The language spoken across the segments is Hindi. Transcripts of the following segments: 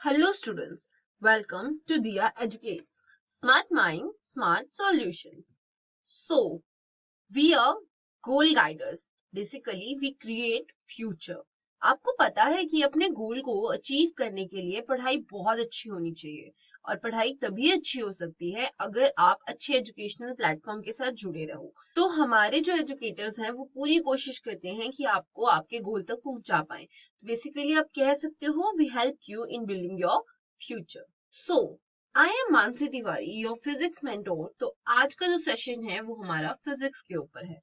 Hello students, welcome to Dia Educates. Smart Mind, Smart Solutions. So, we are goal guiders. Basically, we create future. आपको पता है कि अपने गोल को अचीव करने के लिए पढ़ाई बहुत अच्छी होनी चाहिए और पढ़ाई तभी अच्छी हो सकती है अगर आप अच्छे एजुकेशनल प्लेटफॉर्म के साथ जुड़े रहो। तो हमारे जो एजुकेटर्स हैं वो पूरी कोशिश करते हैं कि आपको आपके गोल तक पहुंचा पाए। तो बेसिकली आप कह सकते हो we help you in building your future. So I am Mansi Tiwari your physics mentor. तो आज का जो सेशन है वो हमारा फिजिक्स के ऊपर है।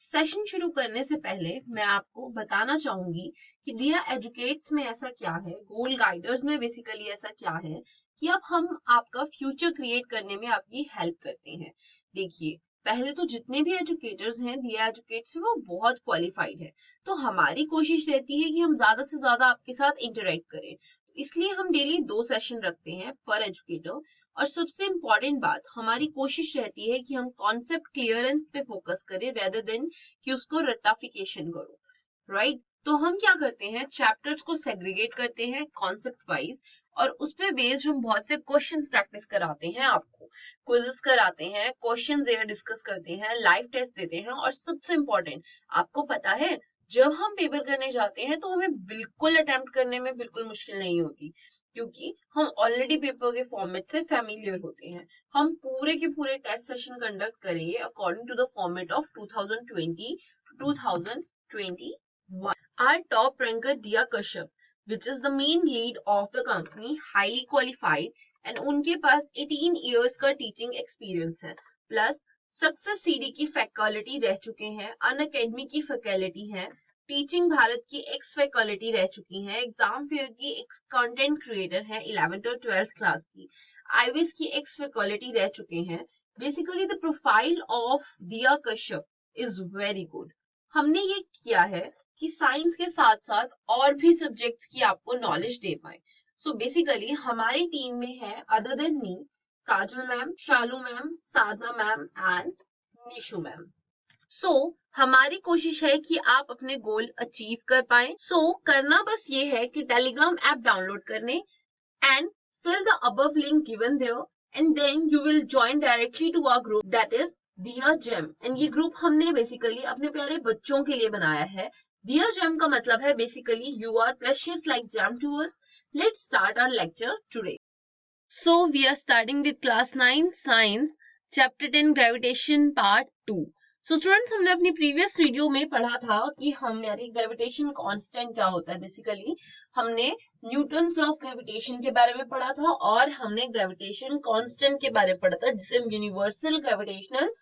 सेशन शुरू करने से पहले मैं आपको बताना चाहूंगी कि दिया एजुकेट्स में ऐसा क्या है, गोल गाइडर्स में बेसिकली ऐसा क्या है कि अब हम आपका फ्यूचर क्रिएट करने में आपकी हेल्प करते हैं। देखिए, पहले तो जितने भी एजुकेटर्स हैं दिया एजुकेट्स में वो बहुत क्वालिफाइड है, तो हमारी कोशिश रहती है कि हम ज्यादा से ज्यादा आपके साथ इंटरेक्ट करें। इसलिए हम डेली 2 सेशन रखते हैं पर एजुकेटर। और सबसे इम्पोर्टेंट बात, हमारी कोशिश रहती है कि हम कॉन्सेप्ट क्लियरेंस पे फोकस करें रेदर देन कि उसको रट्टाफिकेशन करो, राइट? तो हम क्या करते हैं, चैप्टर्स को सेग्रीगेट करते हैं कॉन्सेप्ट वाइज और उस पे बेस्ड हम बहुत से क्वेश्चंस प्रैक्टिस कराते हैं, आपको क्विजेस कराते हैं, क्वेश्चंस डिस्कस करते हैं, लाइव टेस्ट देते हैं। और सबसे इम्पोर्टेंट, आपको पता है जब हम पेपर करने जाते हैं तो हमें बिल्कुल अटेम्प्ट करने में बिल्कुल मुश्किल नहीं होती, क्योंकि हम ऑलरेडी पेपर के फॉर्मेट से फैमिलियर होते हैं। हम पूरे के पूरे टेस्ट सेशन कंडक्ट करेंगे according to the format of 2020 to 2021. Our top ranker Diya Kashyap, which is the main lead of the company, highly qualified, and उनके पास 18 years का टीचिंग एक्सपीरियंस है, प्लस सक्सेस सीडी की फैकल्टी रह चुके हैं, अन अकेडमी की फैकल्टी है, टीचिंग भारत की एक्स फैकल्टी रह चुकी हैं, एग्जाम फेयर की एक्स कंटेंट क्रिएटर है 11th और 12th क्लास की, आईविस की एक्स फैकल्टी रह चुके हैं। बेसिकली द प्रोफाइल ऑफ दिया कश्यप इज वेरी गुड। हमने ये किया है कि साइंस के साथ साथ और भी सब्जेक्ट्स की आपको नॉलेज दे पाए। सो बेसिकली हमारी टीम में है other than me Kajal ma'am, Shalu ma'am, Sadhana ma'am and Nishu ma'am. हमारी कोशिश है कि आप अपने गोल अचीव कर पाए। करना बस ये है कि टेलीग्राम ऐप डाउनलोड करने and fill the above link given there and then you will join directly to our group that is दिया जेम। एंड ये ग्रुप हमने बेसिकली अपने प्यारे बच्चों के लिए बनाया है। दिया जेम का मतलब है basically you are precious like gem to us. Let's start our lecture today. So we are starting with class 9 science chapter 10 gravitation part 2। So students, हमने अपनी प्रीवियस वीडियो में पढ़ा था कि हमारी ग्रेविटेशन कांस्टेंट क्या होता है। बेसिकली हमने न्यूटन्स लॉ ऑफ ग्रेविटेशन के बारे में पढ़ा था और हमने ग्रेविटेशन कांस्टेंट के बारे में पढ़ा था जिसे हम यूनिवर्सल ग्रेविटेशनल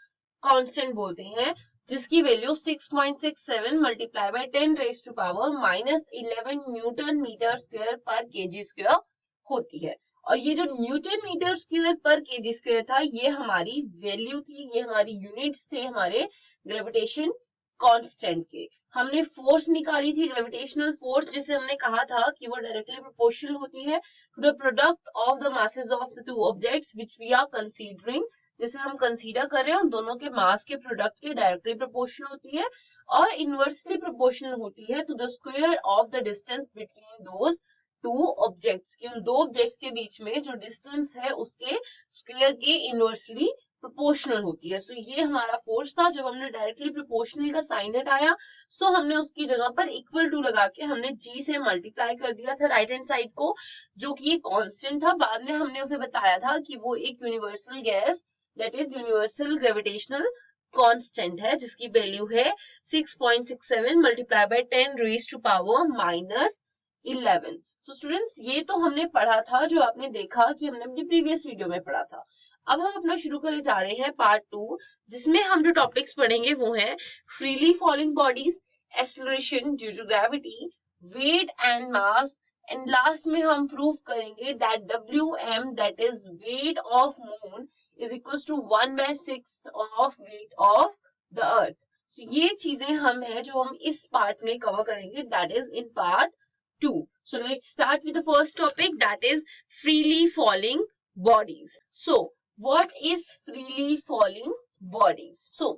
कांस्टेंट बोलते हैं, जिसकी value 6.67 multiply by 10 raise to power -11 newton metre square per KG square होती है। और ये जो newton metre square per KG square था, ये हमारी वैल्यू थी, ये हमारी यूनिट्स थे हमारे ग्रेविटेशन कांस्टेंट के। हमने फोर्स निकाली थी, ग्रेविटेशनल फोर्स, जिसे हमने कहा था कि वो डायरेक्टली प्रोपोर्शनल होती है to the product of the masses of the two objects which we are considering. जिसे हम कंसीडर कर रहे हैं उन दोनों के मास के प्रोडक्ट के डायरेक्टली प्रोपोर्शनल होती है और इनवर्सली प्रोपोर्शनल होती है to the square of the distance between those two objects की। उन दो ऑब्जेक्ट्स के बीच में जो डिस्टेंस है उसके स्क्वायर के इनवर्सली प्रोपोर्शनल होती है। ये हमारा फोर्स था। जब हमने डायरेक्टली प्रोपोर्शनल का साइन हटाया हमने उसकी जगह पर इक्वल टू लगा के हमने जी से मल्टीप्लाई कर दिया था राइट हैंड साइड को, जो कि एक कांस्टेंट था। बाद में हमने उसे बताया था कि वो एक universal gas that is universal gravitational constant है, जिसकी वैल्यू है 6.67 multiply by 10 raise to power -11। Students, ये तो हमने पढ़ा था, जो आपने देखा कि हमने अपनी प्रीवियस वीडियो में पढ़ा था। अब हम अपना शुरू करने जा रहे हैं पार्ट 2, जिसमें हम जो टॉपिक्स पढ़ेंगे वो हैं freely falling bodies, acceleration due to gravity, weight and mass, and last में हम प्रूव करेंगे that WM that is weight of moon is equal to 1/6 of weight of the earth. ये चीजें हम है जो हम इस पार्ट में कवर करेंगे, that is in part 2. So let's start with the first topic, that is freely falling bodies. So what is freely falling bodies? So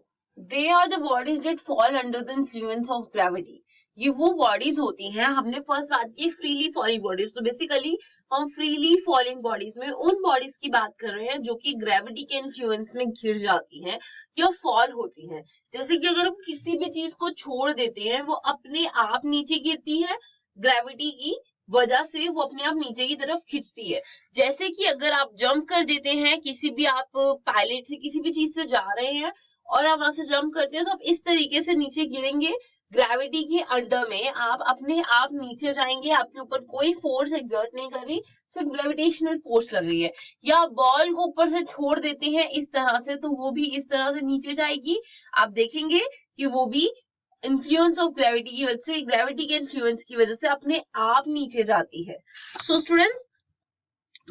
they are the bodies that fall under the influence of gravity. ये वो बॉडीज होती हैं, हमने फर्स्ट बात की फ्रीली फॉलिंग बॉडीज। तो बेसिकली हम फ्रीली फॉलिंग बॉडीज में उन बॉडीज की बात कर रहे हैं जो कि ग्रेविटी के इन्फ्लुएंस में गिर जाती हैं या फॉल होती हैं। जैसे कि अगर हम किसी भी चीज को छोड़ देते हैं वो अपने आप नीचे गिरती है, ग्रेविटी की वजह से वो अपने आप नीचे की तरफ खींचती है। जैसे कि अगर आप जंप कर देते हैं, किसी भी आप पायलट से किसी भी चीज से जा रहे हैं और आप वहां से जंप करते हैं, तो आप इस तरीके से नीचे गिरेंगे, ग्रेविटी के अंडर में आप अपने आप नीचे जाएंगे, आपके ऊपर कोई फोर्स एक्सर्ट नहीं कर रही, सिर्फ ग्रेविटेशनल फोर्स लग रही है। या बॉल को ऊपर से छोड़ देते हैं इस तरह से, तो वो भी इस तरह से नीचे जाएगी। आप देखेंगे कि वो भी इन्फ्लुएंस ऑफ ग्रेविटी की वजह से, ग्रेविटी के इन्फ्लुएंस की वजह से अपने आप नीचे जाती है। सो स्टूडेंट्स,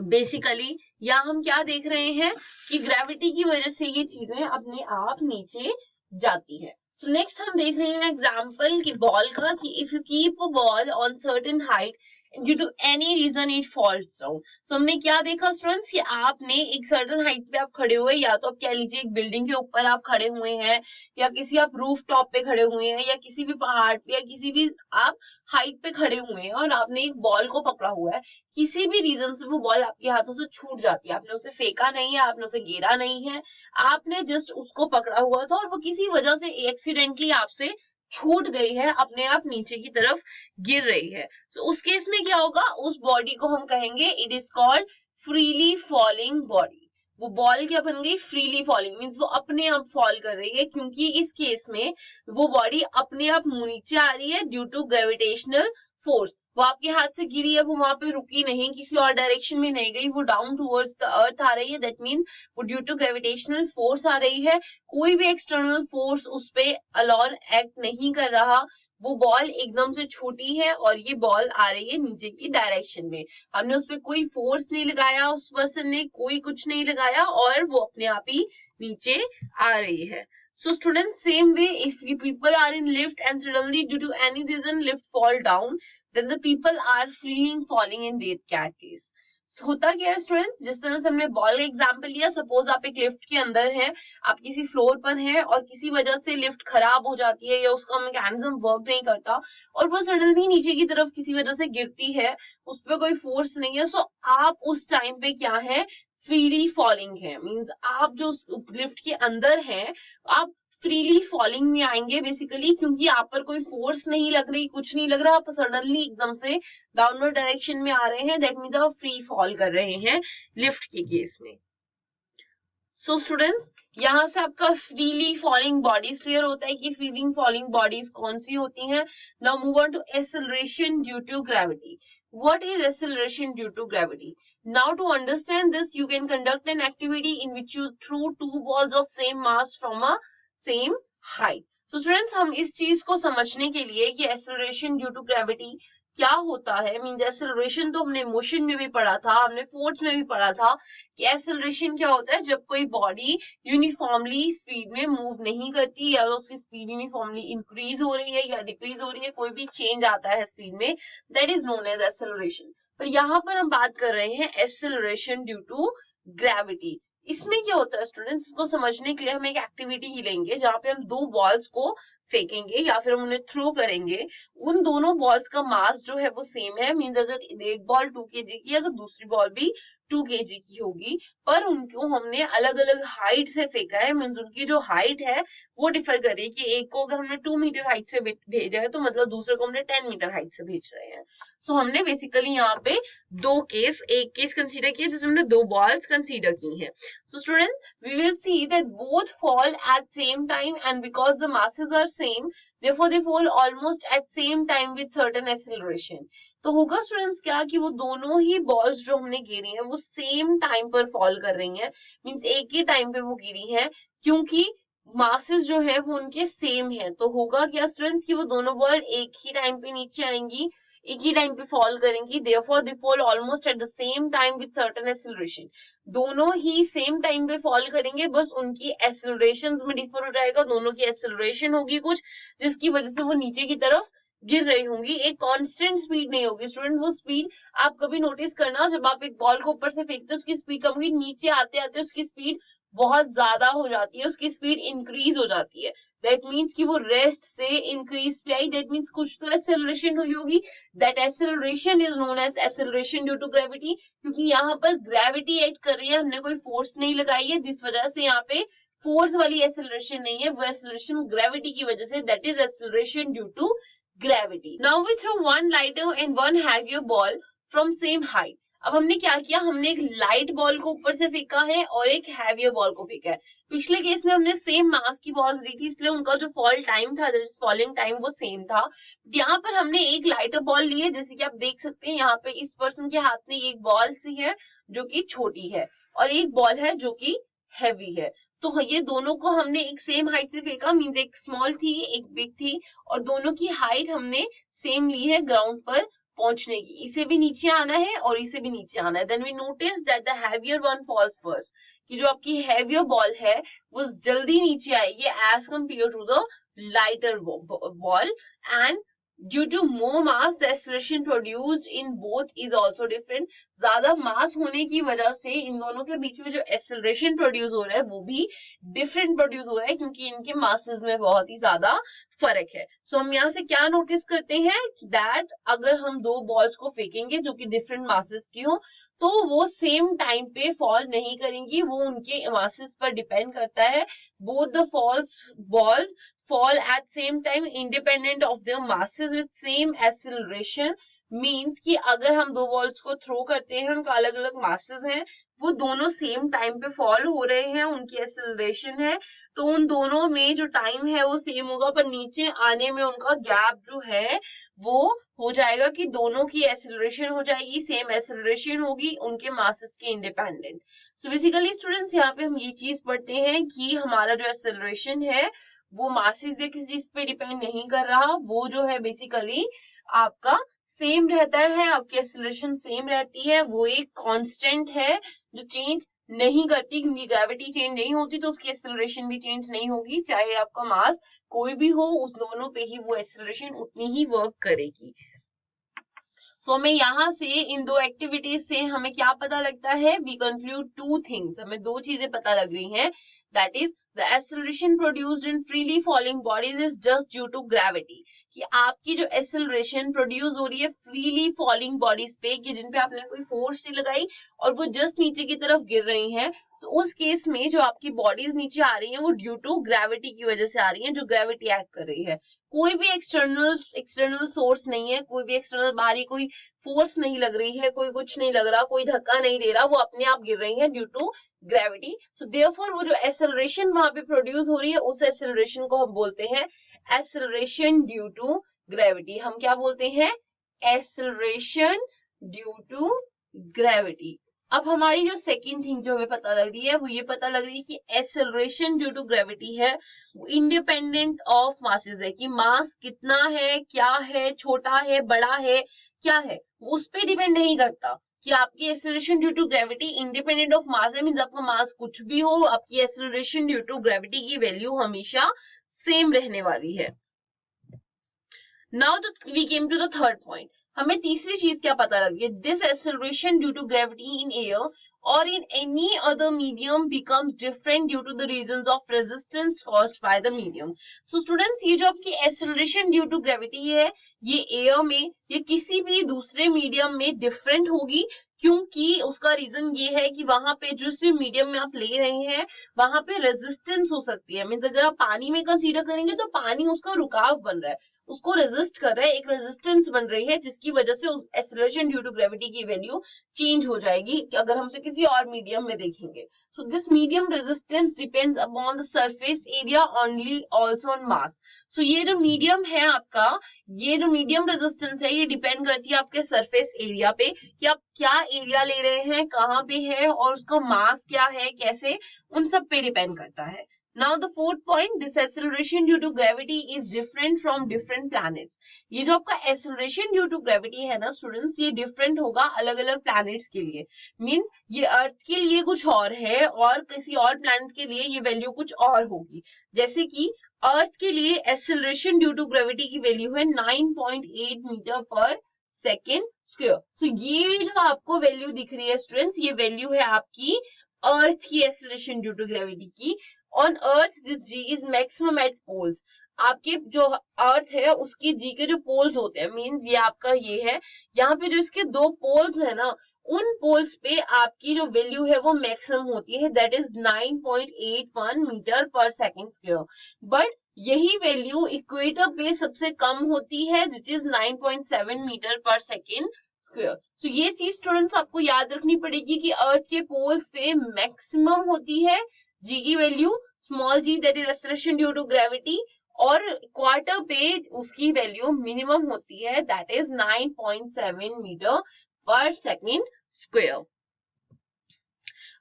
बेसिकली यहाँ हम क्या देख रहे हैं कि ग्रेविटी की वजह से ये चीजें अपने आप नीचे जाती है। सो नेक्स्ट हम देख रहे हैं एग्जांपल की बॉल का, कि if you keep a ball on certain height due to any reason it falls down. तो हमने क्या देखा स्टूडेंट्स, कि आपने एक सर्टेन हाइट पे आप खड़े हुए, या तो आप कह लीजिए एक बिल्डिंग के ऊपर आप खड़े हुए हैं, या किसी आप रूफ टॉप पे खड़े हुए हैं, या किसी भी पहाड़ पे, या किसी भी आप हाइट पे खड़े हुए हैं और आपने एक बॉल को पकड़ा हुआ है। किसी भी रीजन से वो बॉल आपके हाथों से छूट जाती है, आपने उसे फेंका नहीं है, आपने उसे गिरा नहीं है, आपने जस्ट उसको पकड़ा हुआ था और वो किसी वजह से एक्सीडेंटली आपसे छूट गई है, अपने आप नीचे की तरफ गिर रही है। तो उस केस में क्या होगा, उस बॉडी को हम कहेंगे it is called freely falling body. वो बॉल क्या बन गई, फ्रीली फॉलिंग, मीन्स वो अपने आप फॉल कर रही है, क्योंकि इस केस में वो बॉडी अपने आप मुंह नीचे आ रही है ड्यू टू ग्रेविटेशनल फोर्स। वो आपके हाथ से गिरी है, वो वहां पे रुकी नहीं, किसी और डायरेक्शन में नहीं गई, वो डाउन टूवर्ड्स द अर्थ आ रही है। दैट मीन वो ड्यू टू ग्रेविटेशनल फोर्स आ रही है, कोई भी एक्सटर्नल फोर्स उस पे अलोन एक्ट नहीं कर रहा। वो बॉल एकदम से छोटी है और ये बॉल आ रही है नीचे की डायरेक्शन में। हमने उस पर कोई फोर्स नहीं लगाया, उस पर्सन ने कोई कुछ नहीं लगाया और वो अपने आप ही नीचे आ रही है। So students, same way, if you people are in lift and suddenly due to any reason lift fall down, then the people are freely falling in that case. So, होता क्या है स्टूडेंट्स, जिस तरह से हमने बॉल का एग्जांपल लिया, सपोज आप एक लिफ्ट के अंदर हैं, आप किसी फ्लोर पर हैं और किसी वजह से लिफ्ट खराब हो जाती है या उसका मैकेनिज्म वर्क नहीं करता और वो सडनली नीचे की तरफ किसी वजह से गिरती है, उस पर कोई फोर्स नहीं है। सो आप उस टाइम पे क्या है, फ्रीली फॉलिंग है, मींस आप जो लिफ्ट के अंदर हैं आप फ्रीली फॉलिंग में आएंगे बेसिकली, क्योंकि आप पर कोई फोर्स नहीं लग रही, कुछ नहीं लग रहा, आप सडनली एकदम से डाउनवर्ड डायरेक्शन में आ रहे हैं। दैट मीन्स आप फ्री फॉल कर रहे हैं लिफ्ट के केस में। सो स्टूडेंट्स, यहाँ से आपका फ्रीली फॉलिंग बॉडीज क्लियर होता है कि फ्रीली फॉलिंग बॉडीज कौन सी होती हैं। Now move on to acceleration due to gravity. What is acceleration due to gravity? Now to understand this, you can conduct an activity in which you throw two balls of same mass from a same height. So students, हम इस चीज को समझने के लिए कि acceleration due to gravity क्या होता है, मीन्स एक्सेलरेशन तो हमने मोशन में भी पढ़ा था, हमने फोर्स में भी पढ़ा था कि एक्सेलरेशन क्या होता है, जब कोई बॉडी यूनिफॉर्मली स्पीड में मूव नहीं करती या उसकी स्पीड यूनिफॉर्मली इंक्रीज हो रही है या डिक्रीज हो रही है, कोई भी चेंज आता है स्पीड में, that is known as acceleration. पर यहाँ पर हम बात कर रहे हैं एक्सेलरेशन ड्यू टू ग्रेविटी। इसमें क्या होता है स्टूडेंट्स, इसको समझने के लिए हम एक एक्टिविटी ही लेंगे जहां पे हम दो बॉल्स को फेंकेंगे या फिर हम उन्हें थ्रो करेंगे। उन दोनों बॉल्स का मास जो है वो सेम है, मींस अगर एक बॉल 2 kg की है तो दूसरी बॉल भी 2 kg की होगी, पर उनको हमने अलग अलग हाइट से फेंका है, मींस उनकी जो हाइट है वो डिफर कर रही है कि एक को अगर हमने 2 मीटर हाइट से भेजा है तो मतलब दूसरे को हमने 10 मीटर हाइट से भेज रहे हैं। सो हमने बेसिकली यहाँ पे एक केस कंसीडर किया जिसमें हमने 2 बॉल्स कंसीडर की हैं। So students, we will see that both fall at same time, and because the masses are same, therefore they fall almost at same time with certain acceleration. तो होगा स्टूडेंट्स क्या कि वो दोनों ही बॉल्स जो हमने गिरी हैं वो सेम टाइम पर फॉल कर रही हैं, मींस एक ही टाइम पे वो गिरी हैं, क्योंकि मासेस जो है वो उनके सेम है। तो होगा क्या स्टूडेंट्स कि वो दोनों बॉल एक ही टाइम पे नीचे आएंगी, एक ही टाइम पे फॉल करेंगी, therefore they fall almost at the same time with certain acceleration. दोनों ही सेम टाइम पे फॉल करेंगे, बस उनकी एक्सेलरेशन में डिफर हो जाएगा, दोनों की एक्सेलरेशन होगी कुछ जिसकी वजह से वो नीचे की तरफ गिर रही होंगी, एक कांस्टेंट स्पीड नहीं होगी स्टूडेंट। वो स्पीड आप कभी नोटिस करना, जब आप एक बॉल को ऊपर से फेंकते हो उसकी स्पीड कम होगी, नीचे आते आते उसकी स्पीड बहुत ज्यादा हो जाती है, उसकी स्पीड इंक्रीज हो जाती है, दैट मीन्स कि वो रेस्ट से इंक्रीज पे आई, दैट मीन्स कुछ तो एक्सेलरेशन हुई होगी, that acceleration is known as acceleration due to gravity, क्योंकि यहाँ पर ग्रेविटी एक्ट कर रही है, हमने कोई फोर्स नहीं लगाई है, जिस वजह से यहाँ पे फोर्स वाली एक्सेलरेशन नहीं है, वो एक्सेलरेशन ग्रेविटी की वजह से, that is acceleration due to gravity. Now we throw one lighter and one heavier ball from same height. अब हमने क्या किया, हमने एक लाइट बॉल को ऊपर से फेंका है और एक हैवियर बॉल को फेंका है। पिछले केस में हमने सेम मास की बॉल्स दी थी, इसलिए उनका जो फॉल टाइम था, फॉलिंग टाइम, वो सेम था। यहाँ पर हमने एक लाइटर बॉल ली है, जैसे कि आप देख सकते हैं यहाँ पे इस पर्सन के हाथ में एक बॉल सी है जो कि छोटी है और एक बॉल है जो कि हैवी है। तो ये दोनों को हमने एक सेम हाइट से फेंका, मीन्स एक स्मॉल थी एक बिग थी, और दोनों की हाइट हमने सेम ली है ग्राउंड पर पहुंचने की। इसे भी नीचे आना है और इसे भी नीचे आना है। Then we notice that the heavier one falls first, कि जो आपकी हैवियर बॉल है वो जल्दी नीचे आएगी as compare to the lighter ball, and due to more mass the acceleration produced in both is also different. ज्यादा मास होने की वजह से इन दोनों के बीच में जो एक्सेलरेशन प्रोड्यूस हो रहा है वो भी डिफरेंट प्रोड्यूस हो रहा है, क्योंकि इनके मासेस में बहुत ही ज्यादा फर्क है। सो हम यहाँ से क्या नोटिस करते हैं दैट अगर हम दो बॉल्स को फेंकेंगे जो कि डिफरेंट मासेस की हो, तो वो सेम टाइम पे फॉल नहीं करेंगी, वो उनके मासेस पर डिपेंड करता है। Both the balls fall at same time independent of their masses with same acceleration, means कि अगर हम दो बॉल्स को थ्रो करते हैं, उनका अलग अलग मासेस हैं, वो दोनों सेम टाइम पे फॉल हो रहे हैं, उनकी एक्सेलरेशन है, तो उन दोनों में जो टाइम है वो सेम होगा, पर नीचे आने में उनका गैप जो है वो हो जाएगा कि दोनों की एक्सेलरेशन हो जाएगी, सेम एक्सेलरेशन होगी, उनके मासेस के इंडिपेंडेंट। सो बेसिकली स्टूडेंट्स यहाँ पे हम ये चीज पढ़ते हैं कि हमारा जो एक्सेलरेशन है वो मासेस से किसी चीज पे डिपेंड नहीं कर रहा, वो जो है बेसिकली आपका सेम रहता है, आपकी एक्सेलरेशन सेम रहती है, वो एक कांस्टेंट है जो चेंज नहीं करती, क्योंकि ग्रेविटी चेंज नहीं होती तो उसकी एक्सेलरेशन भी चेंज नहीं होगी, चाहे आपका मास कोई भी हो, उस दोनों पे ही वो एक्सेलरेशन उतनी ही वर्क करेगी। सो हमें यहाँ से इन दो एक्टिविटीज से हमें क्या पता लगता है, वी कंक्लूड टू थिंग्स, हमें दो चीजें पता लग रही हैं, that is the acceleration produced in freely falling bodies is just due to gravity, कि आपकी जो एक्सेलरेशन प्रोड्यूस हो रही है फ्रीली फॉलिंग बॉडीज पे, कि जिन पे आपने कोई फोर्स नहीं लगाई और वो जस्ट नीचे की तरफ गिर रही हैं, तो उस केस में जो आपकी बॉडीज नीचे आ रही हैं वो ड्यू टू ग्रेविटी की वजह से आ रही हैं, जो ग्रेविटी एक्ट कर रही है। कोई भी एक्सटर्नल सोर्स नहीं है, कोई भी एक्सटर्नल बाहरी कोई फोर्स नहीं लग रही है, कोई कुछ नहीं लग रहा, कोई धक्का नहीं दे रहा, वो अपने आप गिर रही है due to gravity. So therefore वो जो एक्सेलरेशन वहां पे प्रोड्यूस हो रही है, उस एक्सेलरेशन को हम बोलते हैं एक्सेलरेशन ड्यू टू ग्रेविटी। हम क्या बोलते हैं, एक्सेलरेशन ड्यू टू ग्रेविटी। अब हमारी जो सेकंड थिंग जो हमें पता लग रही है वो ये पता लग रही है कि एक्सेलरेशन ड्यू टू ग्रेविटी है वो इंडिपेंडेंट ऑफ मासेस है, कि मास कितना है, क्या है, छोटा है, बड़ा है, क्या है, वो उस पर डिपेंड नहीं करता, कि आपकी acceleration due to gravity independent of mass है, मींस आपका मास कुछ भी हो, आपकी एक्सेलरेशन ड्यू टू ग्रेविटी की वैल्यू हमेशा सेम रहने वाली है। Now we came to the third point, हमें तीसरी चीज क्या पता लगी है, this acceleration due to gravity in air or in any other medium becomes different due to the reasons of resistance caused by the medium. So students, ये जो आपकी acceleration due to gravity है, ये air में या किसी भी दूसरे मीडियम में डिफरेंट होगी, क्योंकि उसका रीजन ये है कि वहां पे जिस भी मीडियम में आप ले रहे हैं वहां पे रेजिस्टेंस हो सकती है, मीन्स अगर आप पानी में कंसीडर करेंगे तो पानी उसका रुकाव बन रहा है, उसको रेजिस्ट कर रहा है, एक रेजिस्टेंस बन रही है, जिसकी वजह से एक्सेलरेशन ड्यू टू ग्रेविटी की वैल्यू चेंज हो जाएगी अगर हमसे किसी और मीडियम में देखेंगे। So this medium resistance depends upon the surface area only, also on mass. So ये जो मीडियम है आपका, ये जो मीडियम रेजिस्टेंस है, ये डिपेंड करती है आपके सरफेस एरिया पे, कि आप क्या एरिया ले रहे हैं, कहाँ पे है, और उसका मास क्या है, कैसे, उन सब पे डिपेंड करता है। Now the fourth point, this acceleration due to gravity is different from different planets. ये जो आपका acceleration due to gravity है ना स्टूडेंट्स, ये डिफरेंट होगा अलग अलग planets के लिए, मीन्स ये अर्थ के लिए कुछ और है और किसी और प्लैनेट के लिए ये वैल्यू कुछ और होगी। जैसे कि अर्थ के लिए एक्सेलरेशन ड्यू टू ग्रेविटी की वैल्यू है 9.8 मीटर पर सेकेंड स्क्वायर। सो ये जो आपको वैल्यू दिख रही है स्टूडेंट्स, ये वैल्यू है आपकी अर्थ की एक्सेलरेशन ड्यू टू ग्रेविटी की। On earth this G is maximum at poles. आपके जो अर्थ है उसकी जी के जो पोल्स होते हैं, मीन्स ये आपका ये है, यहाँ पे जो इसके दो पोल्स है ना, उन पोल्स पे आपकी जो वैल्यू है वो मैक्सिमम होती है, that is 9.81 metre per second square. But यही वैल्यू इक्वेटर पे सबसे कम होती है, which is 9.7 metre per second square. तो ये चीज स्टूडेंट्स आपको याद रखनी पड़ेगी कि अर्थ के पोल्स पे मैक्सिमम होती है जी की value, small ji that is acceleration due to gravity, और क्वार्टर पे उसकी वैल्यू मिनिमम होती है, that is 9.7 metre per second square.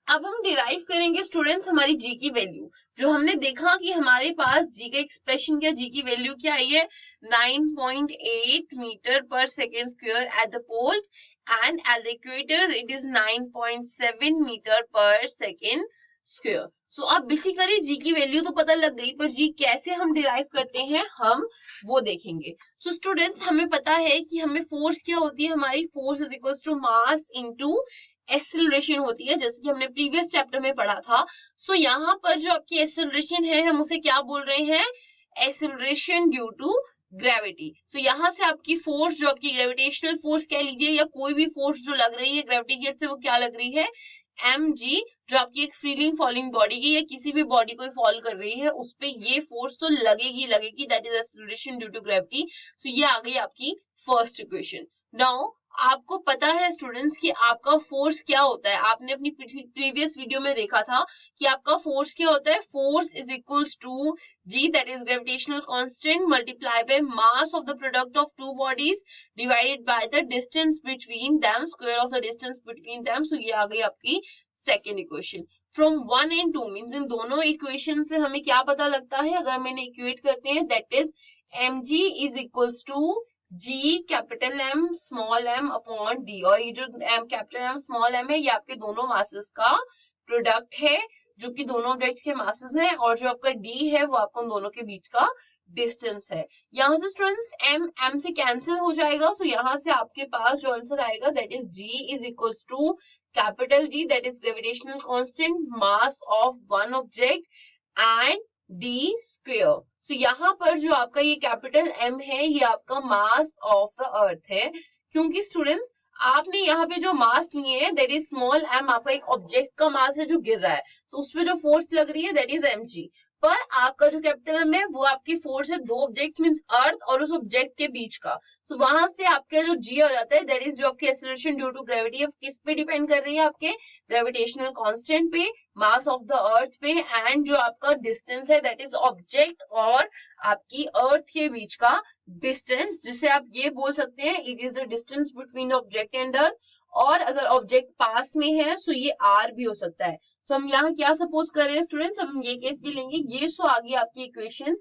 अब हम डिराइव करेंगे स्टूडेंट्स हमारी जी की वैल्यू। जो हमने देखा कि हमारे पास जी का एक्सप्रेशन क्या, जी की वैल्यू क्या आई है, 9.8 metre per second square at the poles and at the equator it is 9.7 metre per second square. So अब बेसिकली जी की वैल्यू तो पता लग गई, पर जी कैसे हम डिराइव करते हैं हम वो देखेंगे। सो स्टूडेंट्स हमें पता है कि हमें फोर्स क्या होती है, हमारी force is equal to mass into acceleration होती है, जैसे कि हमने प्रीवियस चैप्टर में पढ़ा था। सो यहाँ पर जो आपकी एक्सेलरेशन है हम उसे क्या बोल रहे हैं, एक्सेलरेशन ड्यू टू ग्रेविटी। तो यहाँ से आपकी फोर्स जो आपकी ग्रेविटेशनल फोर्स कह लीजिए या कोई भी फोर्स जो लग रही है ग्रेविटी की वजह से, वो क्या लग रही है, mg, जो आपकी एक फ्रीलिंग फॉलिंग बॉडी की या किसी भी बॉडी को फॉल कर रही है उस पे ये फोर्स तो लगेगी लगेगी, that is acceleration due to gravity. So ये आ गई आपकी फर्स्ट इक्वेशन। नाउ आपको पता है स्टूडेंट्स कि आपका फोर्स क्या होता है, आपने अपनी प्रीवियस वीडियो में देखा था कि आपका फोर्स क्या होता है, force is equals to G that is gravitational constant multiply by mass of the product of two bodies divided by the distance between them, square of the distance between them. So ये आ गई आपकी second equation. From 1 and 2 means इन दोनों इक्वेशन से हमें क्या पता लगता है, अगर मैंने इक्वेट करते हैं, that is mg is equals to G capital M small M upon D, और ये जो M capital M small M है ये आपके दोनों मासेस का प्रोडक्ट है, जो कि दोनों ऑब्जेक्ट्स के मासेस हैं, और जो आपका डी है वो आपको उन दोनों के बीच का डिस्टेंस है। यहाँ से स्टूडेंट्स एम एम से कैंसिल हो जाएगा, सो यहाँ से आपके पास जो आंसर आएगा that is g is equals to capital G that is gravitational constant mass of one object and d square. So यहाँ पर जो आपका ये कैपिटल एम है ये आपका मास ऑफ द अर्थ है, क्योंकि स्टूडेंट्स आपने यहाँ पे जो मास लिए हैं दैट इज स्मॉल एम, आपका एक ऑब्जेक्ट का मास है जो गिर रहा है, तो उस पर जो फोर्स लग रही है दैट इज एम जी। पर आपका जो कैपिटल एम है वो आपकी फोर्स है दो ऑब्जेक्ट मींस अर्थ और उस ऑब्जेक्ट के बीच का, तो वहां से आपका जो जी हो जाता है दैट इज जो आपकी एक्सेलरेशन ड्यू टू ग्रेविटी किस पे डिपेंड कर रही है, आपके ग्रेविटेशनल कांस्टेंट पे, मास ऑफ द अर्थ पे, एंड जो आपका डिस्टेंस है दैट इज ऑब्जेक्ट और आपकी अर्थ के बीच का डिस्टेंस, जिसे आप ये बोल सकते हैं it is the distance between object and earth, और अगर ऑब्जेक्ट पास में है सो ये आर भी हो सकता है। तो हम यहाँ क्या सपोज कर रहे हैं स्टूडेंट्स, हम ये केस भी लेंगे, ये सो आ गई आपकी इक्वेशन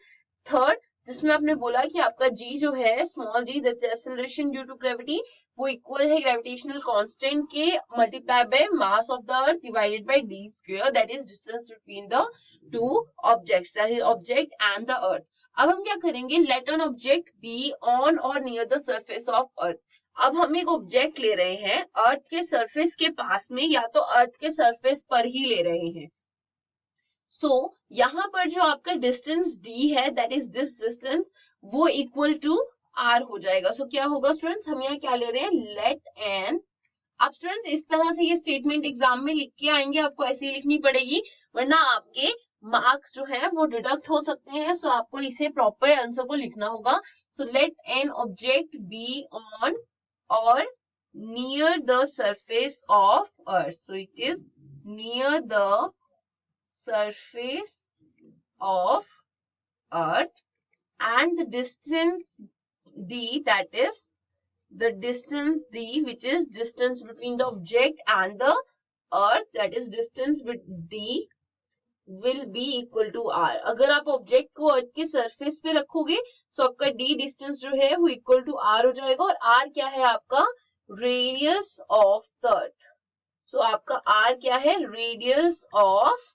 थर्ड, जिसमें आपने बोला कि आपका जी जो है small ji that is acceleration due to gravity, वो इक्वल है ग्रेविटेशनल कांस्टेंट के multiply by mass of the earth divided by d square that is distance between the two objects, that is object and the earth. अब हम क्या करेंगे, let an object be on और near the surface of earth. अब हम एक ऑब्जेक्ट ले रहे हैं अर्थ के सरफेस के पास में, या तो अर्थ के सरफेस पर ही ले रहे हैं। सो यहाँ पर जो आपका डिस्टेंस d है दैट इज दिस डिस्टेंस, वो इक्वल टू r हो जाएगा। सो क्या होगा स्टूडेंट्स, हम यहाँ क्या ले रहे हैं, लेट एन। अब स्टूडेंट्स इस तरह से ये स्टेटमेंट एग्जाम में लिख के आएंगे, आपको ऐसे ही लिखनी पड़ेगी वरना आपके मार्क्स जो है वो डिडक्ट हो सकते हैं। सो आपको इसे प्रॉपर आंसर को लिखना होगा। So let an object be on or near the surface of earth, so it is near the surface of earth, and the distance d, that is the distance d which is distance between the object and the earth, that is distance d will be equal to r। अगर आप ऑब्जेक्ट को अर्थ के सरफेस पे रखोगे तो आपका d डिस्टेंस जो है वो इक्वल टू r हो जाएगा, और r क्या है आपका, रेडियस ऑफ द अर्थ। सो आपका r क्या है, रेडियस ऑफ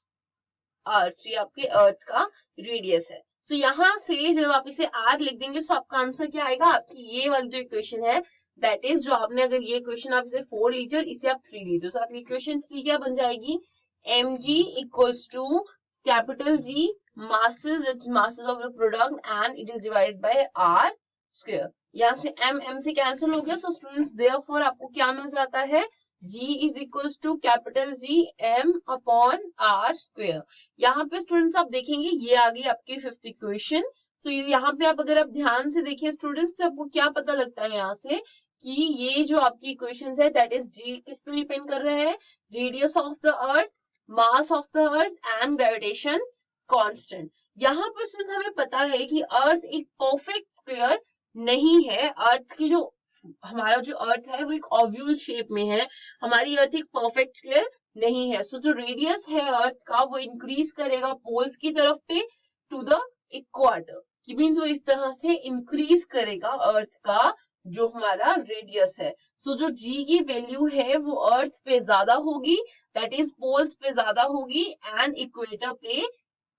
अर्थ, ये आपके अर्थ का रेडियस है। तो यहाँ से जब आप इसे r लिख देंगे तो आपका आंसर क्या आएगा, आपकी ये वाली जो इक्वेशन है दैट इज जो आपने, अगर ये इक्वेशन आप इसे 4 लीजिए और इसे आप 3 लीजिए, तो आपकी इक्वेशन 3 क्या बन जाएगी, mg equals to capital G masses, it's masses of the product and it is divided by r square. यहाँ से m से कैंसिल हो गया, सो स्टूडेंट्स देयरफॉर आपको क्या मिल जाता है, G is equals to capital G m upon r square. यहाँ पे स्टूडेंट्स आप देखेंगे ये आ गई आपकी फिफ्थ इक्वेशन. तो यहाँ पे आप अगर आप ध्यान से देखिए स्टूडेंट्स, तो आपको क्या पता लगता है यहाँ से कि ये जो आपकी इक्वेशंस है दैट इज G किस पे डिपेंड कर रहा है, radius of the earth, mass of the earth and gravitation constant. यहाँ पर स्टूडेंट्स हमें पता है कि अर्थ एक परफेक्ट स्क्वायर नहीं है. अर्थ की जो हमारा जो अर्थ है वो एक ओव्यूल शेप में है, हमारी अर्थ एक परफेक्ट स्क्वायर नहीं है. सो जो रेडियस है अर्थ का वो इंक्रीज करेगा पोल्स की तरफ पे टू द इक्वाटर, कि मीन्स वो इस तरह से इंक्रीज करेगा अर्थ का जो हमारा रेडियस है. सो जो G की वैल्यू है वो अर्थ पे ज्यादा होगी, दैट इज पोल्स पे ज्यादा होगी एंड इक्वेटर पे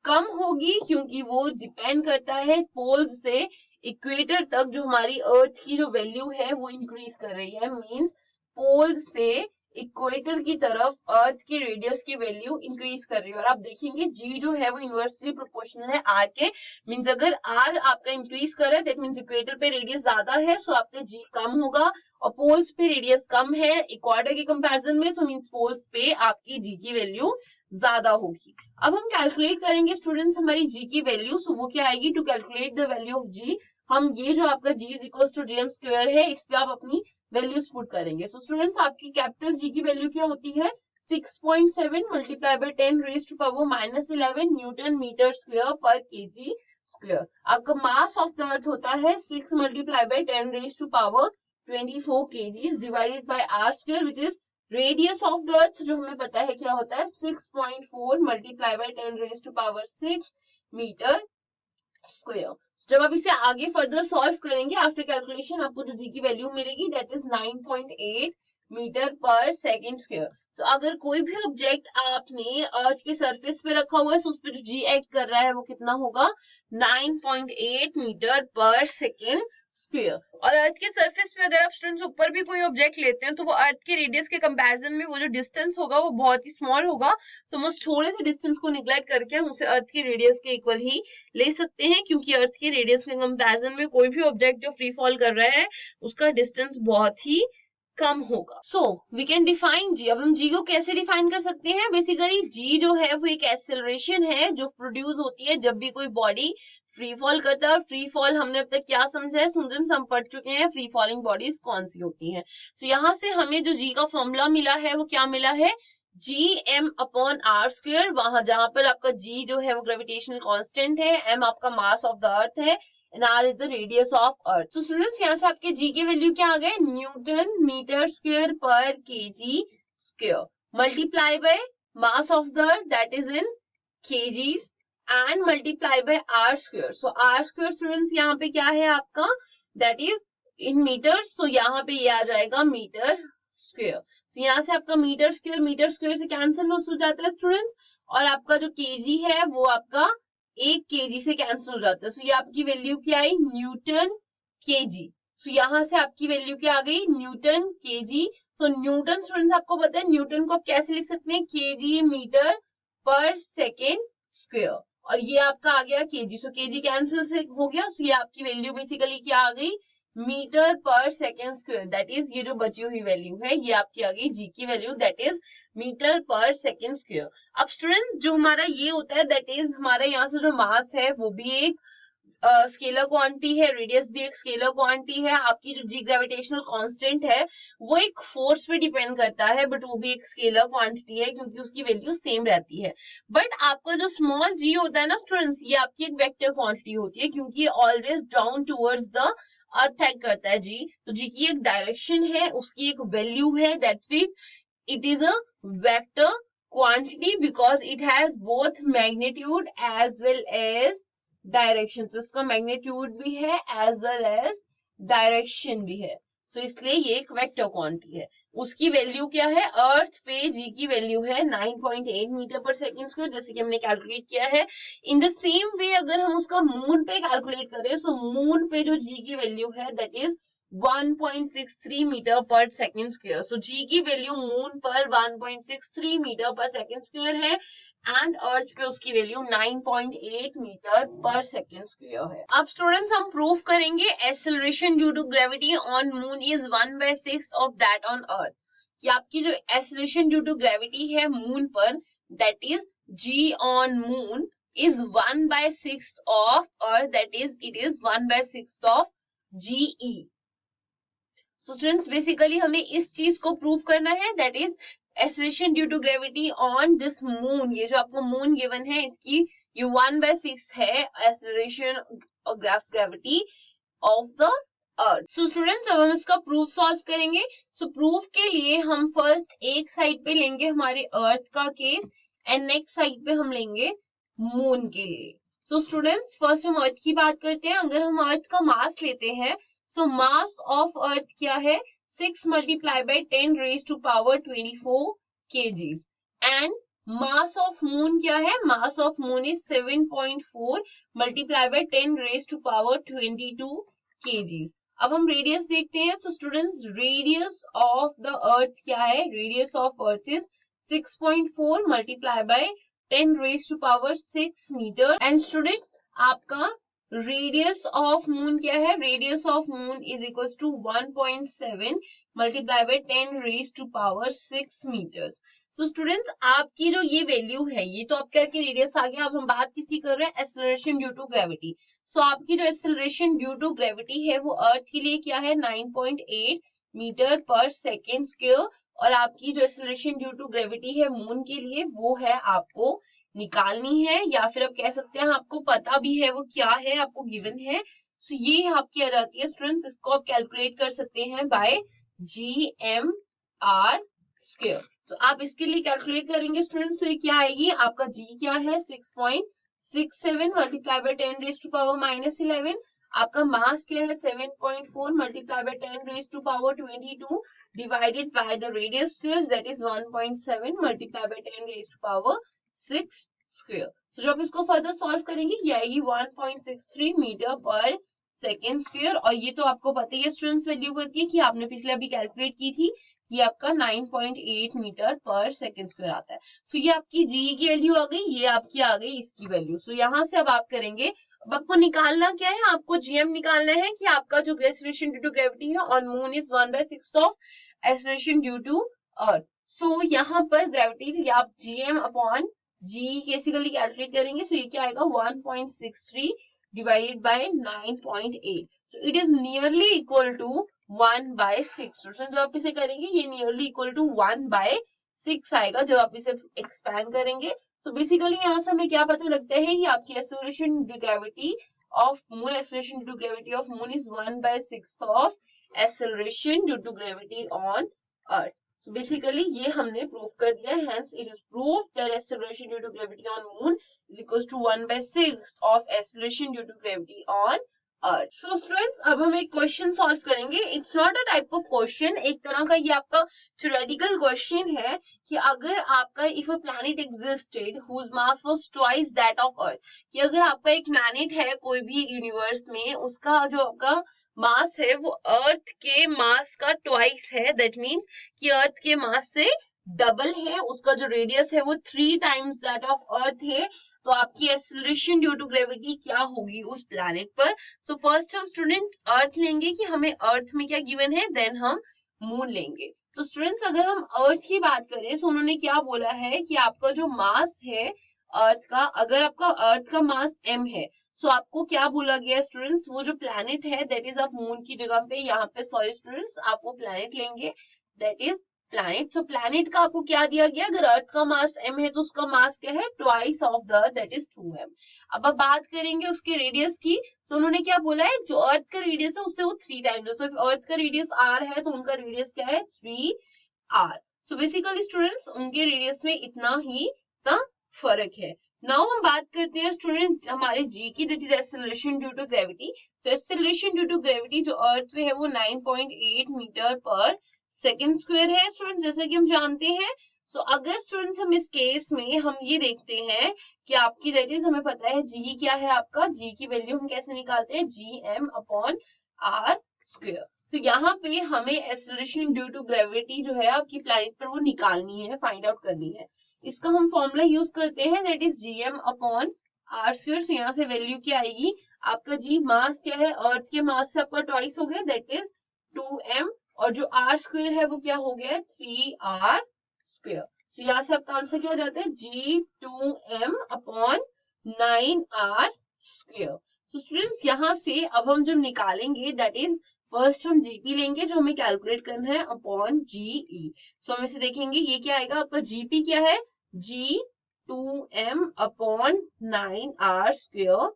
कम होगी, क्योंकि वो डिपेंड करता है पोल्स से इक्वेटर तक जो हमारी अर्थ की जो वैल्यू है वो इंक्रीज कर रही है. मींस पोल्स से इक्वेटर की तरफ अर्थ की रेडियस की वैल्यू इंक्रीज कर रही है. और आप देखेंगे G जो है वो इनवर्सली प्रोपोर्शनल है R के. मींस अगर R आपका इंक्रीज कर रहा है दैट मींस इक्वेटर पे रेडियस ज्यादा है, सो आपका G कम होगा. और पोल्स पे रेडियस कम है इक्वाटर के कंपैरिजन में, तो मींस पोल्स पे आपकी G की वैल्यू ज्यादा होगी. अब हम कैलकुलेट करेंगे स्टूडेंट्स हमारी G की वैल्यू. सो वो क्या आएगी, to calculate the value of G हम ये जो आपका G is equal to GM square है इस पे आप अपनी वैल्यूज पुट करेंगे. सो स्टूडेंट्स आपकी कैपिटल G की वैल्यू क्या होती है, 6.7 multiply by 10 raise to power -11 newton metre square per KG square. आपका मास ऑफ द अर्थ होता है 6 multiply by 10 raise to power 24 kg divided bye r square which is radius of the earth जो हमें पता है क्या होता है 6.4 multiply by 10 raise to power 6 metre square. जब आप इसे आगे फर्दर सॉल्व करेंगे आफ्टर कैलकुलेशन आपको जो G की वैल्यू मिलेगी that is 9.8 metre per second square. तो अगर कोई भी ऑब्जेक्ट आपने अर्थ के सरफेस पे रखा हुआ है तो उस पर जो G एक्ट कर रहा है वो कितना होगा, 9.8 मीटर पर सेकेंड स्क्वायर. और अर्थ के सरफेस पे अगर आप स्टूडेंट्स ऊपर भी कोई ऑब्जेक्ट लेते हैं तो वो अर्थ के रेडियस के कंपैरिजन में वो जो डिस्टेंस होगा वो बहुत ही स्मॉल होगा. तो हम उस थोड़े से डिस्टेंस को निग्लेक्ट करके हम उसे अर्थ के रेडियस के इक्वल ही ले सकते हैं, क्योंकि अर्थ के रेडियस के कंपैरिजन में कोई भी ऑब्जेक्ट जो फ्री फॉल कर रहा है उसका डिस्टेंस बहुत ही कम होगा. So we can define G. अब हम G को कैसे डिफाइन कर सकते हैं, बेसिकली G जो है वो एक एक्सेलरेशन है जो प्रोड्यूस होती है जब भी कोई बॉडी फ्री फॉल करता है. और फ्री फॉल हमने अब तक क्या समझा है स्टूडेंट्स, हम पढ़ चुके हैं फ्री फॉलिंग बॉडीज कौन सी होती हैं. तो यहाँ से हमें जो G का फॉर्मूला मिला है वो क्या मिला है, Gm अपॉन r स्क्वायर. वहां जहां पर आपका G जो है वो ग्रेविटेशनल कांस्टेंट है, m आपका मास ऑफ द अर्थ है and r is the radius of अर्थ. तो स्टूडेंट्स यहाँ से आपके G की वैल्यू क्या आ गए, Newton metre square per KG square multiply by mass of the earth that is in kgs and multiply by r square. So r square students यहाँ पे क्या है आपका, दैट इज इन मीटर. सो यहाँ पे ये आ जाएगा मीटर स्क्वायर. तो यहाँ से आपका मीटर स्क्वायर से कैंसिल हो जाता है स्टूडेंट्स, और आपका जो केजी है वो आपका 1 केजी से कैंसिल हो जाता है. सो ये आपकी वैल्यू क्या आई, न्यूटन केजी. सो यहाँ से आपकी वैल्यू क्या आ गई, न्यूटन केजी. सो न्यूटन स्टूडेंट्स आपको पता है न्यूटन को आप कैसे लिख सकते हैं, KG metre per second square. और ये आपका आ गया केजी. सो केजी कैंसिल से हो गया. सो ये आपकी वैल्यू बेसिकली क्या आ गई, metre per second square. That is ये जो बची हुई वैल्यू है ये आपकी आ गई G की value, that is metre per second square. अब स्टूडेंट्स जो हमारा ये होता है दैट इज हमारा यहाँ से जो मास है वो भी एक स्केलर क्वांटिटी है, रेडियस भी एक स्केलर क्वांटिटी है. आपकी जो G ग्रेविटेशनल कांस्टेंट है वो एक फोर्स पे डिपेंड करता है, बट वो भी एक स्केलर क्वांटिटी है क्योंकि उसकी वैल्यू सेम रहती है. बट आपका जो स्मॉल G होता है ना स्टूडेंट्स, ये आपकी एक वेक्टर क्वांटिटी होती है क्योंकि always down towards the earth act करता है G. तो G की एक डायरेक्शन है, उसकी एक वैल्यू है, that means it is a vector quantity because it has both magnitude as well as direction. तो इसका मैग्नीट्यूड भी है एज वेल एज डायरेक्शन भी है. सो इसलिए ये एक वेक्टर क्वांटिटी है. उसकी वैल्यू क्या है, अर्थ पे G की वैल्यू है 9.8 मीटर पर सेकेंड स्क्वायर, जैसे कि हमने कैलकुलेट किया है. इन द सेम वे अगर हम उसका मून पे कैलकुलेट करें, सो मून पे जो G की वैल्यू है that is 1.63 metre per second square. So G की वैल्यू मून पर 1.63 मीटर पर सेकेंड स्क्वायर है एंड अर्थ पे उसकी value 9.8 metre per second square है। अब स्टूडेंट्स हम प्रूव करेंगे acceleration due to gravity on moon is 1/6 of that on earth, कि आपकी जो एक्सेलरेशन ड्यू टू ग्रेविटी है मून पर, that is G on moon is 1/6 of earth, that is it is 1/6 of GE. So students basically हमें इस चीज को प्रूव करना है, that is acceleration due to gravity on this moon। ये जो आपको मून गिवन है इसकी ये 1/6 है acceleration of gravity of the earth. So students अब हम इसका प्रूफ सॉल्व करेंगे। सो प्रूफ के लिए हम फर्स्ट एक साइड पे लेंगे हमारे अर्थ का केस एंड नेक्स्ट साइड पे हम लेंगे मून के लिए। सो स्टूडेंट्स फर्स्ट हम अर्थ की बात करते हैं। अगर हम अर्थ का मास लेते हैं, सो मास ऑफ अर्थ क्या है, 6 multiply by 10 raise to power 24 kgs and mass of moon क्या है, mass of moon is 7.4 multiply by 10 raise to power 22 kgs। अब हम रेडियस देखते हैं। So students radius of the earth क्या है, radius of earth is 6.4 multiply by 10 raise to power 6 metre and students आपका रेडियस ऑफ मून क्या है, radius of moon is equal to 1.7 multiply by 10 raise to power 6 metres. So students आपकी जो ये वैल्यू है, ये तो आपका रेडियस आ गया। अब हम बात किसी कर रहे हैं एक्सेलरेशन ड्यू टू ग्रेविटी। सो आपकी जो एक्सेलरेशन ड्यू टू ग्रेविटी है वो अर्थ के लिए क्या है, 9.8 मीटर पर सेकेंड स्क्वायर, और आपकी जो एक्सेलरेशन ड्यू टू ग्रेविटी है मून के लिए वो है आपको निकालनी है, या फिर आप कह सकते हैं आपको पता भी है वो क्या है, आपको गिवन है। सो ये आपकी आ जाती है स्टूडेंट्स, इसको आप कैलकुलेट कर सकते हैं बाय GMR स्क्वायर। तो आप इसके लिए कैलकुलेट करेंगे स्टूडेंट्स, तो ये क्या आएगी, आपका G क्या है 6.67 multiply by 10 raise to power -11, आपका मास क्या है 7.4 multiply by 10 raise to power 22 divided by the radius square, that is 1.7 multiply by 10 raise to power 6 square. तो जब इसको फर्दर सॉल्व करेंगे ये आएगी 1.63 मीटर पर सेकेंड स्क्वायर, और ये तो आपको पता ही है स्टूडेंट्स वैल्यू करती है कि आपने पिछले अभी कैलकुलेट की थी, ये आपका 9.8 मीटर पर सेकेंड स्क्वायर आता है। सो ये आपकी जी की वैल्यू आ गई, ये आपकी आ गई इसकी वैल्यू। सो यहाँ से अब आप करेंगे, अब आपको निकालना क्या है, आपको जीएम निकालना है कि आपका जो एक्सेलरेशन ड्यू टू ग्रेविटी है on moon is 1/6 of acceleration due to earth. So यहाँ पर ग्रेविटी आप GM upon g basically calculate करेंगे। सो ये क्या आएगा 1.63 divided by 9.8, so it is nearly equal to 1/6। जब आप इसे करेंगे ये नियरली इक्वल टू 1/6 आएगा जब आप इसे एक्सपैंड करेंगे। तो बेसिकली यहाँ से हमें क्या पता लगता है कि आपकी acceleration due to gravity of moon, acceleration due to gravity of moon is 1/6 of acceleration due to gravity on earth. So basically ये हमने प्रूव कर दिया, hence it is proved that acceleration due to gravity on moon is equals to 1/6 of acceleration due to gravity on earth। So friends अब हम एक क्वेश्चन सॉल्व करेंगे। It's not a type of question, एक तरह का ये आपका theoretical question है कि अगर आपका if a planet existed whose mass was twice that of earth, कि अगर आपका एक planet है कोई भी यूनिवर्स में, उसका जो आपका मास है वो अर्थ के मास का ट्वाइस है, दैट मीन्स कि अर्थ के मास से डबल है, उसका जो रेडियस है वो 3 टाइम्स दैट ऑफ अर्थ है, तो आपकी एक्सेलरेशन ड्यू टू ग्रेविटी क्या होगी उस प्लैनेट पर। सो फर्स्ट हम स्टूडेंट्स अर्थ लेंगे कि हमें अर्थ में क्या गिवन है, देन हम मून लेंगे। तो स्टूडेंट्स अगर हम अर्थ की बात करें तो उन्होंने क्या बोला है कि आपका जो मास है अर्थ का, अगर आपका अर्थ का मास m है, सो आपको क्या बोला गया स्टूडेंट्स, वो जो प्लैनेट है दैट इज आप मून की जगह पे, यहाँ पे सॉरी स्टूडेंट्स आप वो प्लैनेट लेंगे, that is planet. So planet का आपको क्या दिया गया, अगर अर्थ का मास m है तो उसका मास क्या है, twice of the earth, that is 2m। अब आप बात करेंगे उसके रेडियस की, तो उन्होंने क्या बोला है, जो अर्थ का रेडियस है उससे वो 3 टाइम्स है। सो अर्थ का रेडियस r है तो उनका रेडियस क्या है 3r। सो बेसिकली स्टूडेंट्स उनके रेडियस में इतना ही फर्क है। नाउ हम बात करते हैं स्टूडेंट्स हमारे जी की, that is acceleration due to gravity. तो एक्सेलरेशन ड्यू टू ग्रेविटी जो अर्थ पे है वो 9.8 मीटर पर सेकेंड स्क्वायर है स्टूडेंट्स, जैसे कि हम जानते हैं। सो अगर स्टूडेंट्स हम इस केस में हम ये देखते हैं कि आपकी दैट इज हमें पता है जी क्या है, आपका जी की वैल्यू हम कैसे निकालते हैं, G M upon are square. तो यहाँ पे हमें एक्सेलरेशन ड्यू टू ग्रेविटी जो है आपकी प्लैनेट पर वो निकालनी है, फाइंड आउट करनी है। इसका हम फॉर्मूला यूज करते हैं, that is GM upon are square. So यहाँ से वैल्यू क्या आएगी, आपका जी मास क्या है, अर्थ के मास से आपका ट्वाइस हो गया, दैट इज 2m, और जो आर स्क्वायर है वो क्या हो गया, 3r स्क्वायर। तो यहाँ से आपका आंसर क्या हो जाता है, G2m अपॉन 9r स्क्वायर। सो स्टूडेंट्स यहाँ से अब हम जब निकालेंगे, दैट इज फर्स्ट हम जीपी लेंगे जो हमें कैलकुलेट करना है अपॉन जीई। सो हम इसे देखेंगे, ये क्या आएगा आपका, जीपी क्या है, G2m upon 9r square,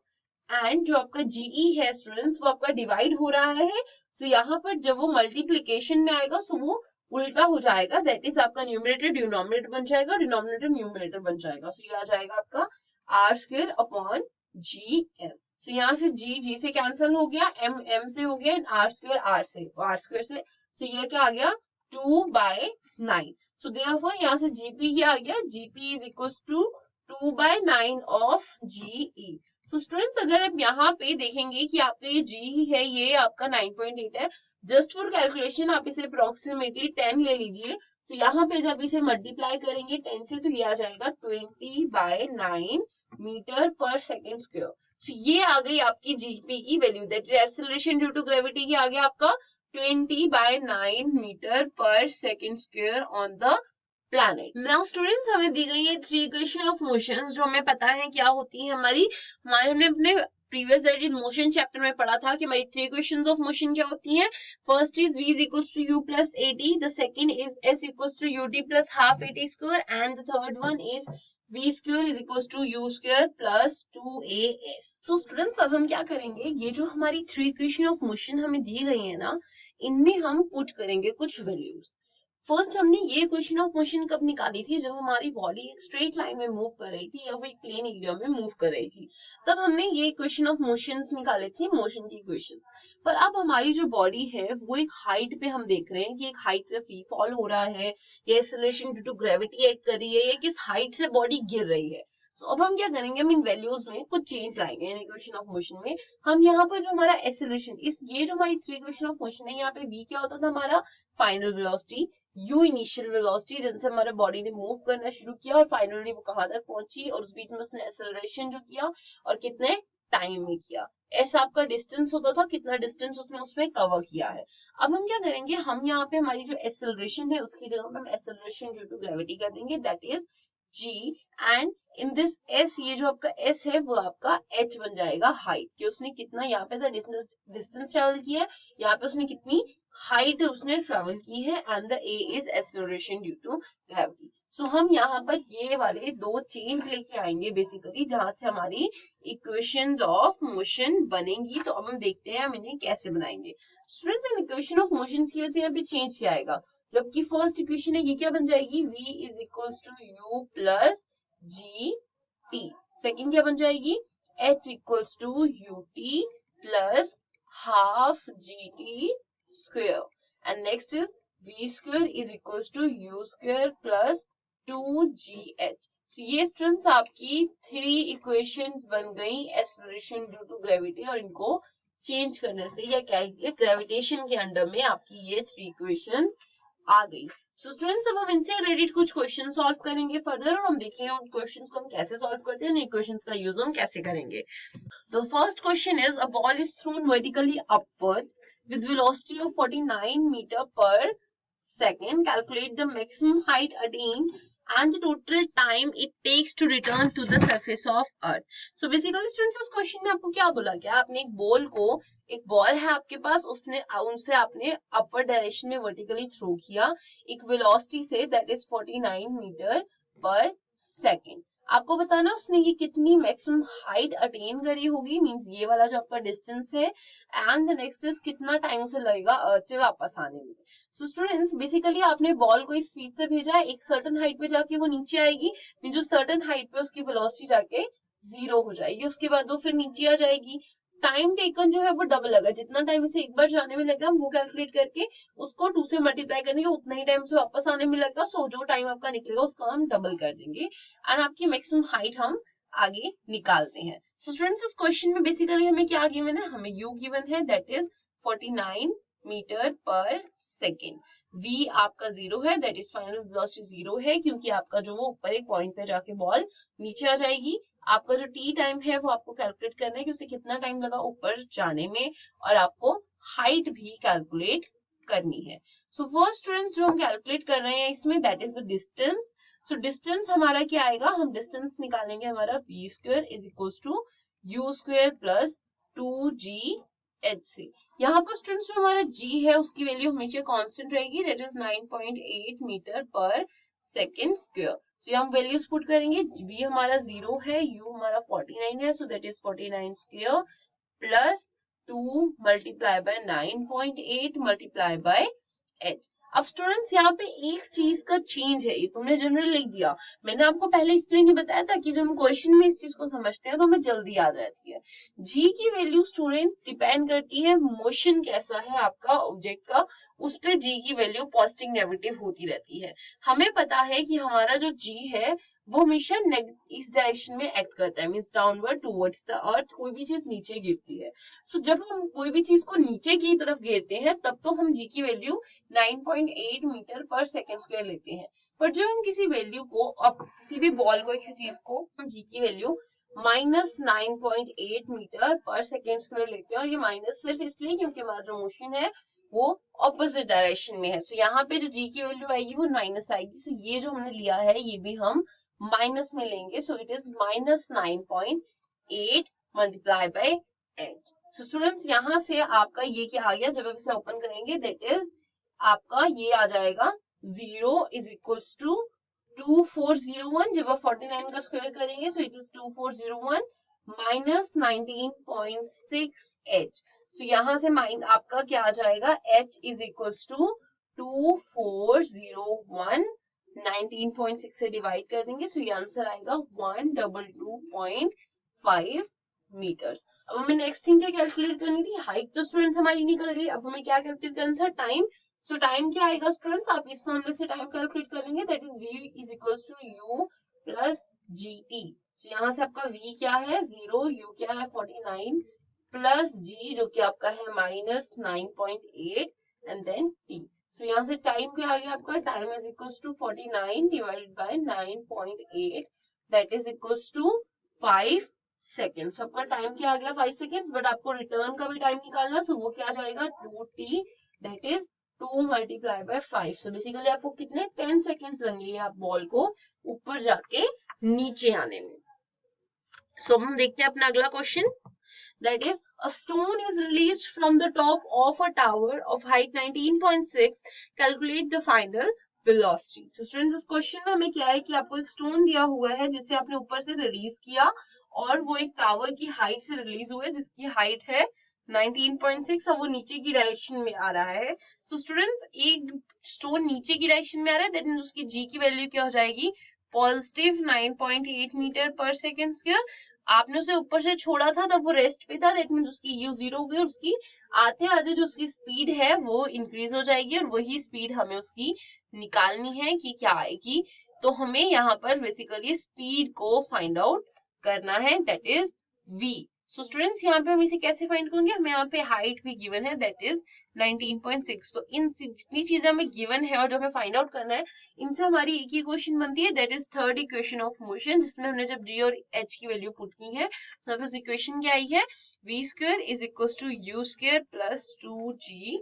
and जो आपका जीई है स्टूडेंट्स वो आपका डिवाइड हो रहा है। तो यहाँ पर जब वो मल्टीप्लीकेशन में आएगा सो वो उल्टा हो जाएगा, दैट इज आपका न्यूमरेटर डिनोमिनेटर बन जाएगा, डिनोमिनेटर न्यूमरेटर बन जाएगा। सो ये आ जाएगा आपका R square upon G M. तो यहाँ से जी से कैंसिल हो गया, एम से हो गया, एंड आर स्क्वायर से। तो ये क्या आ गया, 2/9। सो देयरफॉर यहाँ से जीपी क्या आ गया, gp is equal to 2/9 of ge. So students अगर आप यहाँ पे देखेंगे कि आपका ये जी है, ये आपका 9.8 है, जस्ट फॉर कैलकुलेशन आप इसे अप्रोक्सीमेटली 10 ले लीजिए। तो यहाँ पे जब इसे मल्टीप्लाई करेंगे 10 से, तो ये आ जाएगा 20/9 मीटर पर सेकेंड स्क्वायर। तो ये आ गई आपकी जीपी की value, that is acceleration due to gravity की आ गया आपका 20/9 metre per second square on the planet. Now students हमें दी गई है 3 इक्वेशन ऑफ मोशन, जो हमें पता है क्या होती है हमारी, हमने अपने previous that is motion chapter में पढ़ा था कि हमारी 3 इक्वेशंस ऑफ मोशन क्या होती हैं। First is v is equals to u plus at, the second is s equals to ut plus half at square, and the third one is v square is equals to u square plus 2as। तो स्टूडेंट्स अब हम क्या करेंगे, ये जो हमारी 3 इक्वेशन ऑफ मोशन हमें दी गई है ना, इनमें हम पुट करेंगे कुछ वैल्यूज। फर्स्ट हमने ये इक्वेशन ऑफ मोशन कब निकाली थी, जब हमारी बॉडी एक स्ट्रेट लाइन में मूव कर रही थी या वो एक प्लेन एरिया में मूव कर रही थी, तब हमने ये इक्वेशन ऑफ मोशंस निकाले थे, मोशन की इक्वेशंस। पर अब हमारी जो बॉडी है वो एक हाइट पे हम देख रहे हैं कि एक हाइट से फ्री फॉल हो रहा है, या acceleration due to gravity act कर रही है, या किस हाइट से बॉडी गिर रही है। सो अब हम क्या करेंगे, हम इन वैल्यूज में कुछ चेंज लाएंगे इन इक्वेशन ऑफ मोशन में। हम यहाँ पर जो हमारा एक्सेलरेशन, इस ये जो हमारी 3 इक्वेशन ऑफ मोशन है, यहाँ पे v क्या होता था हमारा final velocity, u initial velocity जिनसे हमारे बॉडी ने मूव करना शुरू किया और फाइनली वो कहां तक पहुंची, और उस बीच में उसने एक्सेलरेशन जो किया और कितने टाइम में किया। ऐसा आपका डिस्टेंस होता था, कितना डिस्टेंस उसने उसमें कवर किया है। अब हम क्या करेंगे, हम यहाँ पे हमारी जो एक्सेलरेशन है उसकी जगह पे हम एक्सेलरेशन ड्यू टू ग्रेविटी कर देंगे, that is g, and in this s, ये जो आपका s है वो आपका h बन जाएगा हाइट, कि उसने कितना यहाँ पे डिस्टेंस ट्रेवल किया है, यहाँ पे उसने कितनी हाइट उसने ट्रेवल की है, and the a is acceleration due to gravity. So हम यहाँ पर ये वाले दो चेंज लेके आएंगे बेसिकली, जहां से हमारी इक्वेशंस ऑफ मोशन बनेंगी। तो अब हम देखते हैं हम इन्हें कैसे बनाएंगे। Students in equation of motion की वजह से यहाँ पे चेंज क्या आएगा, जबकि फर्स्ट इक्वेशन है ये क्या बन जाएगी, v is equals to u plus g t. Second क्या बन जाएगी, h equals to u t plus half g t square, and next is v square is equals to u square plus 2gh। तो ये स्टूडेंट्स आपकी 3 इक्वेशंस बन गई एक्सेलरेशन ड्यू टू ग्रेविटी, और इनको चेंज करने से या क्या है ग्रेविटेशन के अंडर में आपकी ये 3 इक्वेशंस आ गई। सो स्टूडेंट्स अब हम इनसे रिलेटेड कुछ क्वेश्चन सॉल्व करेंगे फर्दर, और हम देखेंगे उन क्वेश्चंस को हम कैसे सॉल्व करते हैं, इक्वेशंस का यूज हम कैसे करेंगे। The first question is, a ball is thrown vertically upwards with velocity of 49 meter per second. Calculate the maximum height attained and the total time it takes to return to the surface of earth. So basically students इस क्वेश्चन में आपको क्या बोला गया, आपने एक बॉल है आपके पास, उनसे आपने अपवर्ड डायरेक्शन में वर्टिकली थ्रो किया एक वेलोसिटी से, that is 49 metre per second. आपको बताना उसने ये कितनी मैक्सिमम हाइट अटेन करी होगी, मींस ये वाला जो आपका डिस्टेंस है, एंड द नेक्स्ट इज कितना टाइम उसे लगेगा अर्थ पे वापस आने में। सो स्टूडेंट्स बेसिकली आपने बॉल को इस स्पीड से भेजा है, एक सर्टेन हाइट पे जाके वो नीचे आएगी, जो सर्टेन हाइट पे उसकी वेलोसिटी जाके 0 हो जाएगी, उसके बाद वो फिर नीचे आ जाएगी। टाइम टेकन जो है वो डबल लगा, जितना टाइम इसे एक बार जाने में लगा वो कैलकुलेट करके उसको 2 से मल्टीप्लाई करेंगे, उतना ही टाइम से वापस आने में लगेगा। सो जो टाइम आपका निकलेगा उसका हम डबल कर देंगे, एंड आपकी मैक्सिमम हाइट हम आगे निकालते हैं। सो स्टूडेंट्स इस क्वेश्चन में बेसिकली हमें क्या गिवन है, हमें u गिवन है, that is 49 metre per second. v आपका 0 है, दैट इज फाइनल वेलोसिटी 0 है, क्योंकि आपका जो वो ऊपर एक पॉइंट पे जाके बॉल नीचे आ जाएगी। आपका जो t टाइम है वो आपको कैलकुलेट करना है कि उसे कितना टाइम लगा ऊपर जाने में, और आपको हाइट भी कैलकुलेट करनी है। सो फर्स्ट स्टूडेंट्स जो हम कैलकुलेट कर रहे हैं इसमें, that is the distance. So distance हमारा क्या आएगा, हम डिस्टेंस निकालेंगे हमारा v square is equals to u square plus 2g h से। यहाँ पर स्टूडेंट्स जो हमारा g है उसकी वैल्यू हमेशा कांस्टेंट रहेगी, that is 9.8 metre per second square. तो हम वैल्यूज पुट करेंगे, v हमारा 0 है, u हमारा 49 है, so that is 49 square plus 2 multiply by 9.8 multiply by h। अब स्टूडेंट्स यहाँ पे एक चीज का चेंज है, ये तुमने जनरल लिख दिया, मैंने आपको पहले इसलिए नहीं बताया था कि जब हम क्वेश्चन में इस चीज को समझते हैं तो हमें जल्दी याद रहती है। जी की वैल्यू स्टूडेंट्स डिपेंड करती है मोशन कैसा है आपका ऑब्जेक्ट का, उस पर जी की वैल्यू पॉजिटिव नेगेटिव होती रहती है। हमें पता है कि हमारा जो जी है वो हमेशा इस डायरेक्शन में एक्ट करता है, means downward towards the earth, कोई भी चीज नीचे गिरती है। सो जब हम कोई भी चीज को नीचे की तरफ गिरते हैं तब तो हम जी की value 9.8 metre per second square लेते हैं, पर जब हम किसी वैल्यू को, अब किसी भी बॉल को, किसी चीज को, हम जी की value -9.8 metre per second square लेते हैं, और ये माइनस सिर्फ इसलिए क्योंकि हमारा जो मोशन है वो ऑपोजिट डायरेक्शन में है। सो यहाँ पे जो जी की वैल्यू आएगी वो माइनस आएगी, सो ये जो हमने लिया है ये भी हम माइनस में लेंगे, so it is -9.8 multiply by 8। So students यहाँ से आपका ये क्या आ गया, जब आप इसे ओपन करेंगे दैट इज आपका ये आ जाएगा 0 इज इक्वल्स टू 2401। जब आप 49 का स्क्वायर करेंगे so it is 2401 minus 19.6 h। तो यहाँ से माइन आपका क्या आ जाएगा, h इज इक्वल्स टू 2401 19.6 से डिवाइड कर देंगे, सो ये आंसर आएगा 122.5 मीटर्स। अब हमें नेक्स्ट थिंग क्या कैलकुलेट करनी थी, हाइट तो स्टूडेंट्स हमारी निकल गई, अब हमें क्या कैलकुलेट करना था, टाइम। सो टाइम क्या आएगा स्टूडेंट्स, आप इस मामले से टाइम कैलकुलेट कर लेंगे, that is v is equals to u plus gt। तो यहाँ से आपका v क्या है 0, u क्या है 49 प्लस g जो कि आपका है -9.8 एंड देन t। सो यहाँ से टाइम क्या आ गया आपका, time is equals to 49 divided by 9.8 that is equals to 5 seconds. आपका टाइम क्या आ गया 5 सेकेंड्स, बट आपको रिटर्न का भी टाइम निकालना, सो वो क्या जाएगा 2t that is 2 multiply by 5। So basically आपको कितने 10 सेकेंड्स लगेंगे आप बॉल को ऊपर जाके नीचे आने में। सो हम देखते हैं अपना अगला question, that is a stone is released from the top of a tower of height 19.6, calculate the final velocity। so students इस क्वेश्चन में हमें क्या है कि आपको एक स्टोन दिया हुआ है जिसे आपने ऊपर से रिलीज किया, और वो एक टावर की हाइट से रिलीज हुआ है जिसकी हाइट है 19.6 और वो नीचे की डायरेक्शन में आ रहा है। सो स्टूडेंट्स एक स्टोन नीचे की डायरेक्शन में आ रहा है, दैट मींस उसकी जी की वैल्यू क्या हो जाएगी, positive 9.8 metre per second square. आपने उसे ऊपर से छोड़ा था तब वो रेस्ट पे था, दैट मींस उसकी u 0 हो गई, और उसकी आते आते जो उसकी स्पीड है वो इंक्रीज हो जाएगी, और वही स्पीड हमें उसकी निकालनी है कि क्या आएगी। तो हमें यहाँ पर बेसिकली स्पीड को फाइंड आउट करना है, that is v। So students यहाँ पे हम इसे कैसे फाइंड करेंगे, हमें यहाँ पे हाइट भी गिवन है दैट इज 19.6। तो इन जितनी चीजें हमें गिवन है और जो हमें फाइंड आउट करना है, इनसे हमारी एक ही क्वेश्चन बनती है, that is third equation of motion, जिसमें हमने जब g और h की वैल्यू पुट की है तो फिर इक्वेशन क्या आई है, v square is equal to u square plus 2gh।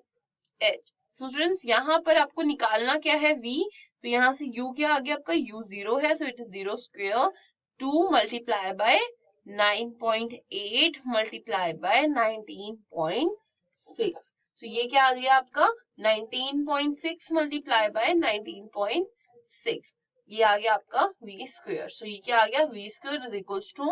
So students यहाँ पर आपको निकालना क्या है v, तो यहाँ से u क्या आ गया आपका, u 0 है, so it is 0 square 2 multiply by 9.8 multiply by 19.6। तो ये क्या आ गया आपका 19.6 मल्टीप्लाई बाय 19.6, ये आ गया आपका v स्क्वायर। सो ये क्या आ गया, v square is equals to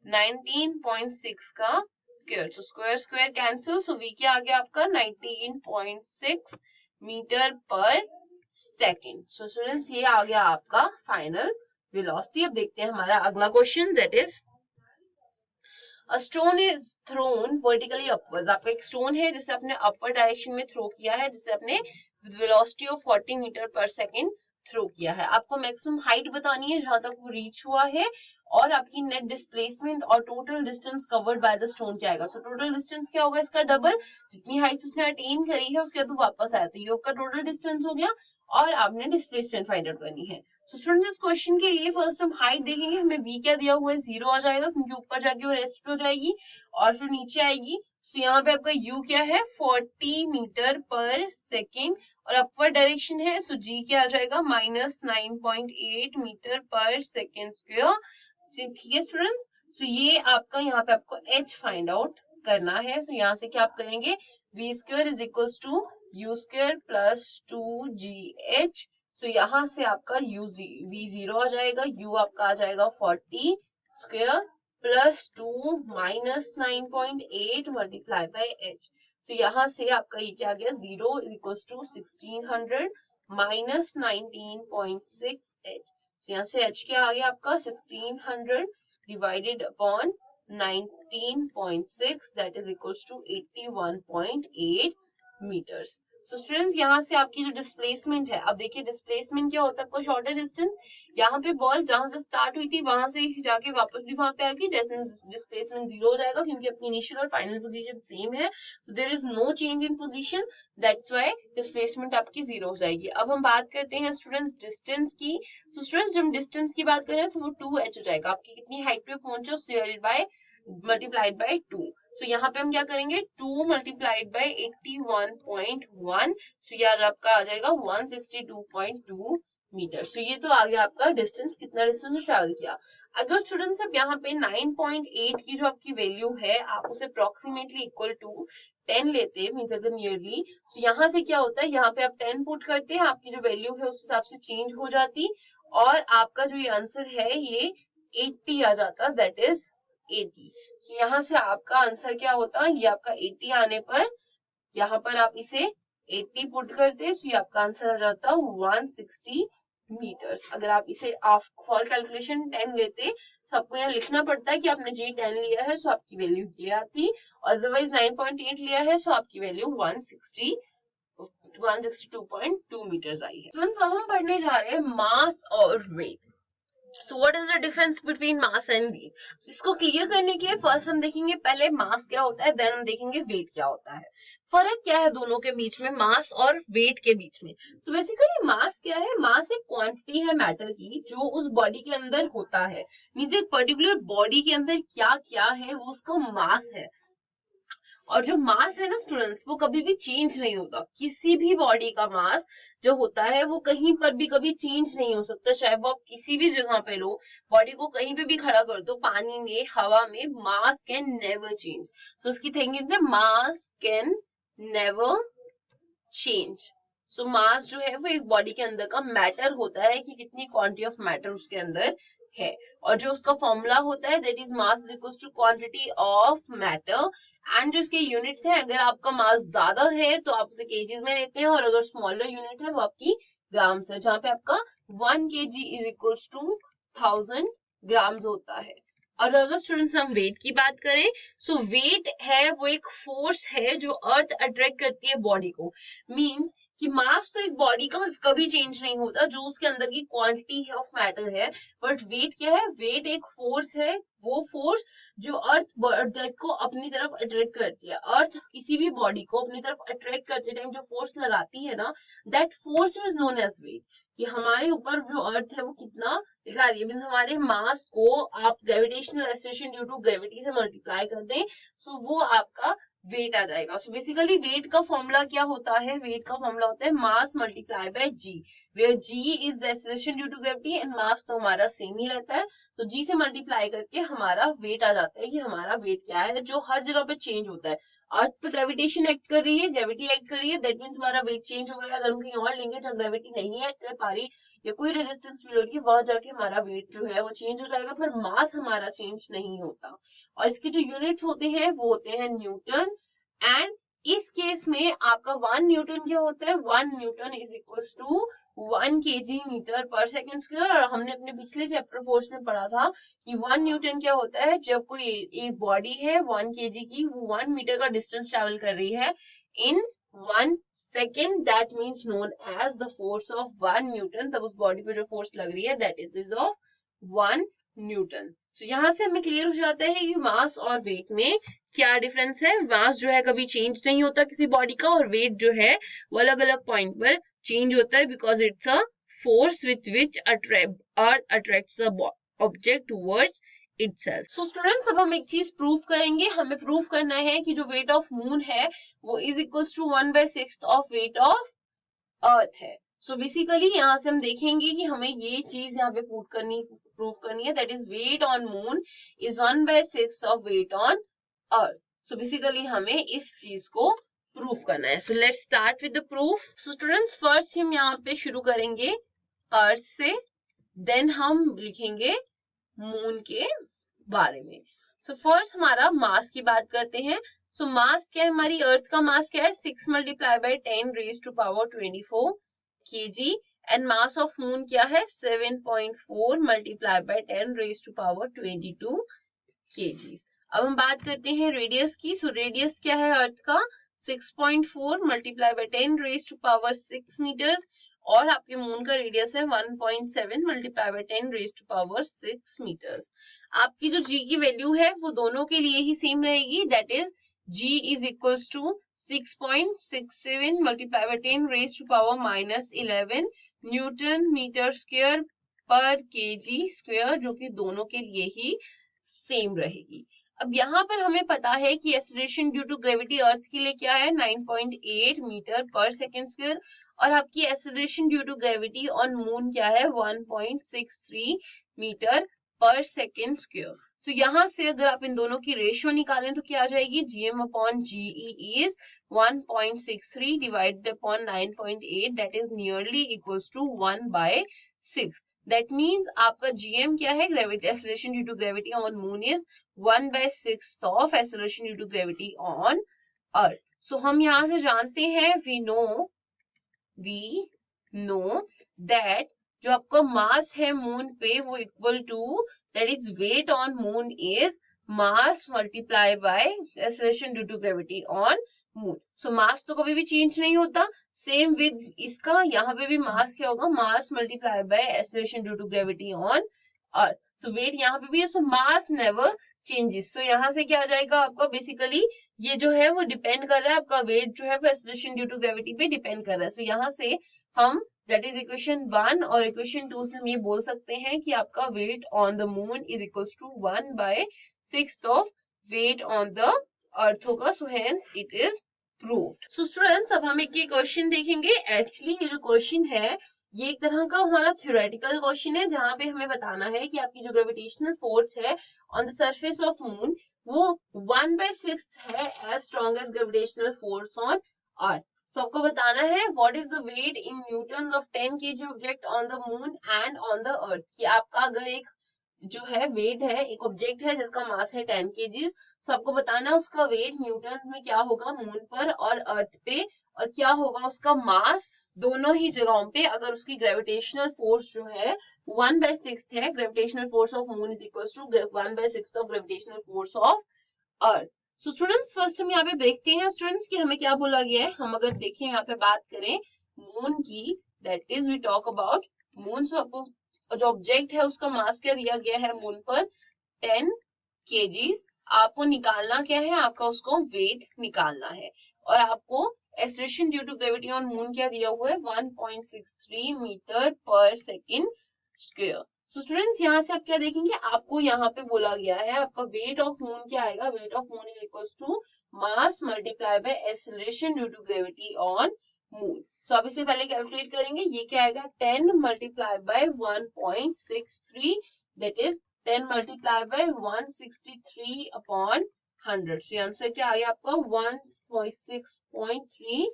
19.6 का square, so square square cancel, so v क्या आ गया आपका 19.6 metre per second. So students ये आ गया आपका फाइनल वेलोसिटी। अब देखते हैं हमारा अगला question, that is A stone is thrown vertically upwards। आपका एक स्टोन है जिसे आपने अपर डायरेक्शन में थ्रो किया है, जिसे आपने with velocity of 40 metre per second throw किया है। आपको मैक्सिमम हाइट बतानी है जहां तक वो रीच हुआ है, और आपकी नेट डिस्प्लेसमेंट और total distance covered by the stone क्या आएगा। सो टोटल डिस्टेंस क्या होगा इसका डबल, जितनी हाइट उसने अटेन करी है उसके बाद वापस आया, तो ये आपका टोटल डिस्टेंस हो गया, और आपने डिस्प्लेसमेंट फाइंड आउट करनी है। तो स्टूडेंट्स इस क्वेश्चन के लिए फर्स्ट हम हाइट देखेंगे, हमें v क्या दिया हुआ है 0 आ जाएगा क्योंकि ऊपर जाके वो रेस्ट पे हो जाएगी और फिर नीचे आएगी। तो यहाँ पे आपका u क्या है 40 मीटर पर सेकेंड, और अपवर्ड डायरेक्शन है, सो g क्या आ जाएगा -9.8 मीटर पर सेकेंड स्क्वायर। ठीक है स्टूडेंट्स, तो ये आपका यहाँ पे आपको h फाइंड आउट करना है। तो यहाँ से क्या आप करेंगे, v square is equal to u square plus 2gh। तो यहाँ से आपका v 0 आ जाएगा, u आपका आ जाएगा 40 square plus 2 minus 9.8 multiply by h। तो यहाँ से आपका ये क्या आ गया 0 is equal to 1600 minus 19.6 h। तो यहाँ से h क्या आ गया आपका 1600 divided upon 19.6 that is equal to 81.8 metres. So students यहाँ से आपकी जो डिस्प्लेसमेंट है, अब देखिए डिस्प्लेसमेंट क्या होता है आपको शॉर्टर डिस्टेंस, यहाँ पे बॉल जहां से स्टार्ट हुई थी वहां से जाके वापस भी वहां पे आएगी, डिस्प्लेसमेंट 0 हो जाएगा क्योंकि अपनी इनिशियल और फाइनल पोजीशन सेम है, so there is no change in position, that's why displacement आपकी 0 हो जाएगी। अब हम बात करते हैं स्टूडेंट्स डिस्टेंस की। सो स्टूडेंट्स जब डिस्टेंस की बात करें तो वो 2h हो जाएगा, आपकी कितनी हाइट पे पहुंचे उससे बाय मल्टीप्लाइड बाय 2। तो यहाँ पे हम क्या करेंगे 2 मल्टीप्लाइड बाय 81.1, तो ये आज आपका आ जाएगा 162.2 मीटर। तो ये तो आ गया आपका डिस्टेंस, कितना डिस्टेंस ट्रैवल किया। अगर स्टूडेंट्स अब यहाँ पे 9.8 की जो आपकी वैल्यू है आप उसे अप्रोक्सीमेटली इक्वल टू 10 लेते हैं, मीन्स अगर नियरली, तो यहाँ से क्या होता है, यहाँ पे आप 10 पुट करते हैं, आपकी जो वैल्यू है उस हिसाब से चेंज हो जाती, और आपका जो ये आंसर है ये 80 आ जाता, दैट इज 80। तो यहाँ से आपका आंसर क्या होता, ये आपका 80 आने पर यहाँ पर आप इसे 80 पुट करते, तो ये आपका आंसर आ जाता 160 मीटर्स। अगर आप इसे फॉर कैलकुलेशन 10 लेते तो आपको यहाँ लिखना पड़ता है कि आपने जी 10 लिया है, सो आपकी वैल्यू ये आती, अदरवाइज 9.8 लिया है, सो आपकी वैल्यू 162.2 मीटर्स आई है। अब हम पढ़ने जा रहे हैं मास और wait. So what is the difference between mass and weight? So, इसको क्लियर करने के लिए फर्स्ट हम देखेंगे पहले मास क्या होता है, देन हम देखेंगे वेट क्या होता है। फर्क क्या है दोनों के बीच में, मास और वेट के बीच में। तो बेसिकली मास क्या है, मास एक क्वांटिटी है मैटर की जो उस बॉडी के अंदर होता है, मींस एक पर्टिकुलर बॉडी के अंदर क्या क्या है वो उसका मास है। और जो मास है ना स्टूडेंट्स वो कभी भी चेंज नहीं होता, किसी भी बॉडी का मास जो होता है वो कहीं पर भी कभी चेंज नहीं हो सकता, चाहे वो आप किसी भी जगह पे लो, बॉडी को कहीं पे भी खड़ा कर दो, पानी में हवा में, मास कैन नेवर चेंज। सो उसकी थिंकिंग है मास कैन नेवर चेंज। सो मास जो है वो एक बॉडी के अंदर का मैटर होता है कि कितनी क्वांटिटी ऑफ मैटर उसके अंदर है, और जो उसका फॉर्मूला होता है that is mass is equal to quantity of matter, and जो इसके यूनिट्स है, अगर आपका मास ज्यादा है तो आप उसे केजीज में लेते हैं, और अगर स्मॉलर यूनिट है वो आपकी ग्राम्स है, जहां पे आपका 1 kg is equal to 1000 grams होता है। और अगर स्टूडेंट्स हम वेट की बात करें, सो वेट है वो एक फोर्स है जो अर्थ अट्रैक्ट करती है बॉडी को, मींस कि मास तो एक बॉडी का कभी चेंज नहीं होता जो उसके अंदर की क्वांटिटी है ऑफ मैटर है, बट वेट क्या है, वेट एक फोर्स है, वो फोर्स जो अर्थ को अपनी तरफ अट्रैक्ट करती है। अर्थ किसी भी बॉडी को अपनी तरफ अट्रैक्ट करते टाइम जो फोर्स लगाती है ना, that force is known as weight. कि हमारे ऊपर जो अर्थ है वो कितना दिखा रही है, मीन्स हमारे मास को आप gravitational acceleration due to gravity से मल्टीप्लाई कर दें, सो वो आपका वेट आ जाएगा। सो बेसिकली वेट का फॉर्मूला क्या होता है, वेट का फॉर्मूला होता है mass multiply by g, where g is the acceleration due to gravity and mass तो हमारा सेम ही रहता है, तो जी से मल्टीप्लाई करके हमारा वेट आ जाता है कि हमारा वेट क्या है, जो हर जगह पे चेंज होता है। अर्थ पे ग्रेविटेशन एक्ट कर रही है, ग्रेविटी एक्ट कर रही है, दैट मीन्स हमारा वेट चेंज हो गया। अगर हम कहीं और लेंगे जहाँ ग्रेविटी नहीं एक्ट कर पा रही या कोई रेजिस्टेंस फील हो रही है, वहां जाके हमारा वेट जो है वो चेंज हो जाएगा, पर मास हमारा चेंज नहीं होता। और इसके जो यूनिट्स होते हैं वो होते हैं न्यूटन, एंड इस केस में आपका 1 न्यूटन क्या होता है, 1 newton is equal to 1 kg metre per second square. और हमने अपने पिछले चैप्टर 4 में पढ़ा था कि 1 न्यूटन क्या होता है, जब कोई एक बॉडी है 1 kg की, वो 1 मीटर का डिस्टेंस ट्रेवल कर रही है इन 1 second, that means known as the force of 1 Newton. तब उस बॉडी पे जो फोर्स लग रही है that is of 1 न्यूटन. तो यहाँ से हमें क्लियर हो जाता है कि मास और वेट में क्या डिफरेंस है. मास जो है कभी चेंज नहीं होता किसी बॉडी का, और वेट जो है वो अलग अलग पॉइंट पर चेंज होता है, because it's a force with which attracts the object towards itself. So students, अब हम एक चीज प्रूव करेंगे. हमें प्रूव करना है कि जो वेट ऑफ मून है वो is equals to 1/6 of weight of earth है. सो बेसिकली यहाँ से हम देखेंगे कि हमें ये चीज यहाँ पे प्रूव करनी है, that is weight on moon is 1/6 of weight on earth. So basically हमें इस चीज को प्रूव करना है. So let's start with the proof. So students, first हम यहाँ पे शुरू करेंगे अर्थ से, देन हम लिखेंगे मून के बारे में. सो फर्स्ट हमारा मास की बात करते हैं. सो मास क्या है, हमारी अर्थ का मास क्या है, 6 multiply by 10 raise to power 24 kg. And mass of moon क्या है, 7.4 multiply by 10 raise to power 22 kg. अब हम बात करते हैं रेडियस की. सो रेडियस क्या है अर्थ का, 6.4 multiply by 10 raise to power 6 metres. और आपके मून का रेडियस है 1.7 multiply by 10 raise to power 6 metres. आपकी जो g की वैल्यू है वो दोनों के लिए ही सेम रहेगी, that is g is equals to 6.67 multiply by 10 raise to power -11 newton metre square per KG square, जो कि दोनों के लिए ही सेम रहेगी. अब यहाँ पर हमें पता है कि एक्सेलरेशन ड्यू टू ग्रेविटी अर्थ के लिए क्या है, 9.8 मीटर पर सेकेंड स्क्वायर. और आपकी acceleration due to gravity on moon क्या है, 1.63 metre per second square. So यहाँ से अगर आप इन दोनों की रेशियो निकालें तो क्या आ जाएगी, gm upon ge is 1.63 divided upon 9.8, that is nearly equals to 1/6. That means आपका gm क्या है, gravity acceleration due to gravity on moon is 1/6 of acceleration due to gravity on earth. So हम यहाँ से जानते हैं, we know that जो आपका मास है मून पे वो equal to, that is weight on moon is mass multiply by acceleration due to gravity on moon. So mass तो कभी भी चेंज नहीं होता. सेम विद इसका, यहाँ पे भी मास क्या होगा, mass multiply by acceleration due to gravity on earth. So weight यहाँ पे भी है, सो मास नेवर चेंजेस. सो यहाँ से क्या आ जाएगा आपका, बेसिकली ये जो है वो डिपेंड कर रहा है, आपका वेट जो है वो एक्सेलरेशन ड्यू टू ग्रेविटी पे डिपेंड कर रहा है. सो यहाँ से हम, दैट इज इक्वेशन 1 और इक्वेशन 2 से हम ये बोल सकते हैं कि आपका weight on the moon is equals to 1/6 of weight on the earth होगा. So hence it is proved. So students, अब हम एक क्वेश्चन देखेंगे. एक्चुअली ये जो क्वेश्चन है ये एक तरह का हमारा थ्योरेटिकल क्वेश्चन है, जहां पे हमें बताना है कि आपकी जो ग्रेविटेशनल फोर्स है on the surface of moon वो 1/6 है as strong as gravitational force on earth. So आपको बताना है what is the weight in newtons of 10 kg object on the moon and on the earth. कि आपका अगर एक जो है वेट है, एक ऑब्जेक्ट है जिसका मास है 10 kg, तो आपको बताना है उसका वेट न्यूटन्स में क्या होगा मून पर और अर्थ पे, और क्या होगा उसका मास दोनों ही जगहों पे अगर उसकी ग्रेविटेशनल फोर्स जो है 1/6 है. Gravitational force of moon is equal to 1/6 of gravitational force of earth. So students, first हम यहाँ पे देखते हैं स्टूडेंट्स कि हमें क्या बोला गया है. हम अगर देखें यहाँ पे बात करें मून की, that is we talk about moon. So आपको जो ऑब्जेक्ट है उसका मास क्या दिया गया है मून पर, 10 kg. आपको निकालना क्या है, आपका उसको वेट निकालना है. और आपको acceleration due to gravity on moon क्या दिया हुआ है, 1.63 मीटर पर सेकेंड स्क्वायर. सो स्टूडेंट्स, यहाँ से आप क्या देखेंगे, आपको यहाँ पे बोला गया है आपका वेट ऑफ मून क्या आएगा, weight of moon is equals to mass multiply by acceleration due to gravity on moon. So आप इससे पहले कैलकुलेट करेंगे, ये क्या आएगा, 10 multiply by 1.63, that is 10 multiply by 163 upon 100. So answer क्या आ गया आपका, 106.3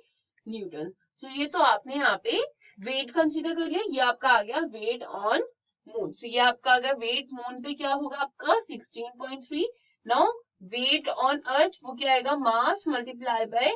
न्यूटन. सो ये तो आपने यहाँ पे वेट कंसीडर कर लिया, ये आपका आ गया वेट ऑन मून. सो ये आपका अगर वेट मून पे क्या होगा आपका 16.3. नाउ वेट ऑन अर्थ वो क्या आएगा, mass multiply by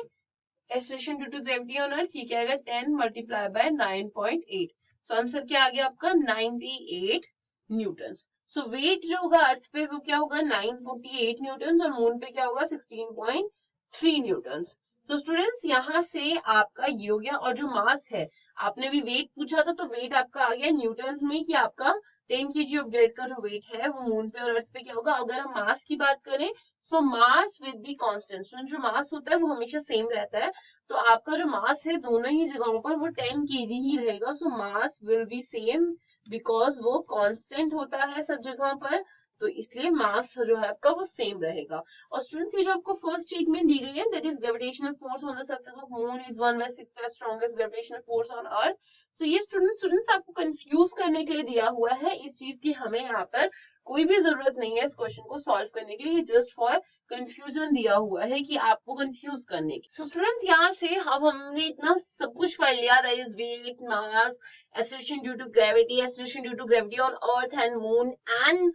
acceleration due to gravity on earth, ये क्या आएगा 10 मल्टीप्लाई बाय 9.8. सो आंसर क्या आ गया आपका 98 न्यूटन. सो वेट जो होगा अर्थ पे वो क्या होगा 948 न्यूटन और मून पे क्या होगा 16.3 न्यूटन. तो स्टूडेंट्स यहाँ से आपका ये हो गया, और जो मास है, आपने भी वेट पूछा था, तो वेट आपका आ गया न्यूटन्स में कि आपका 10 kg ऑब्जेक्ट का जो वेट है वो मून पे और अर्थ पे क्या होगा। अगर हम मास की बात करें, सो मास विल बी कांस्टेंट, जो मास होता है वो हमेशा सेम रहता है। तो आपका जो मास है दोनों ही जगहों पर वो 10 kg ही रहेगा। So mass will be same because वो कांस्टेंट होता है सब जगहों पर, तो इसलिए मास जो है आपका वो सेम रहेगा। और स्टूडेंट्स ये जो आपको फर्स्ट स्टेटमेंट दी गई है, that is gravitational force on the surface of moon is 1/6 strongest gravitational force on अर्थ। तो ये स्टूडेंट्स आपको कंफ्यूज करने के लिए दिया हुआ है। इस चीज की हमें यहाँ पर कोई भी जरूरत नहीं है इस क्वेश्चन को सॉल्व करने के लिए, जस्ट फॉर कंफ्यूजन दिया हुआ है कि आपको कंफ्यूज करने की। सो स्टूडेंट्स यहाँ से अब हमने इतना सब कुछ पढ़ लिया, that is weight, mass, acceleration due to gravity, acceleration due to gravity on earth and moon, and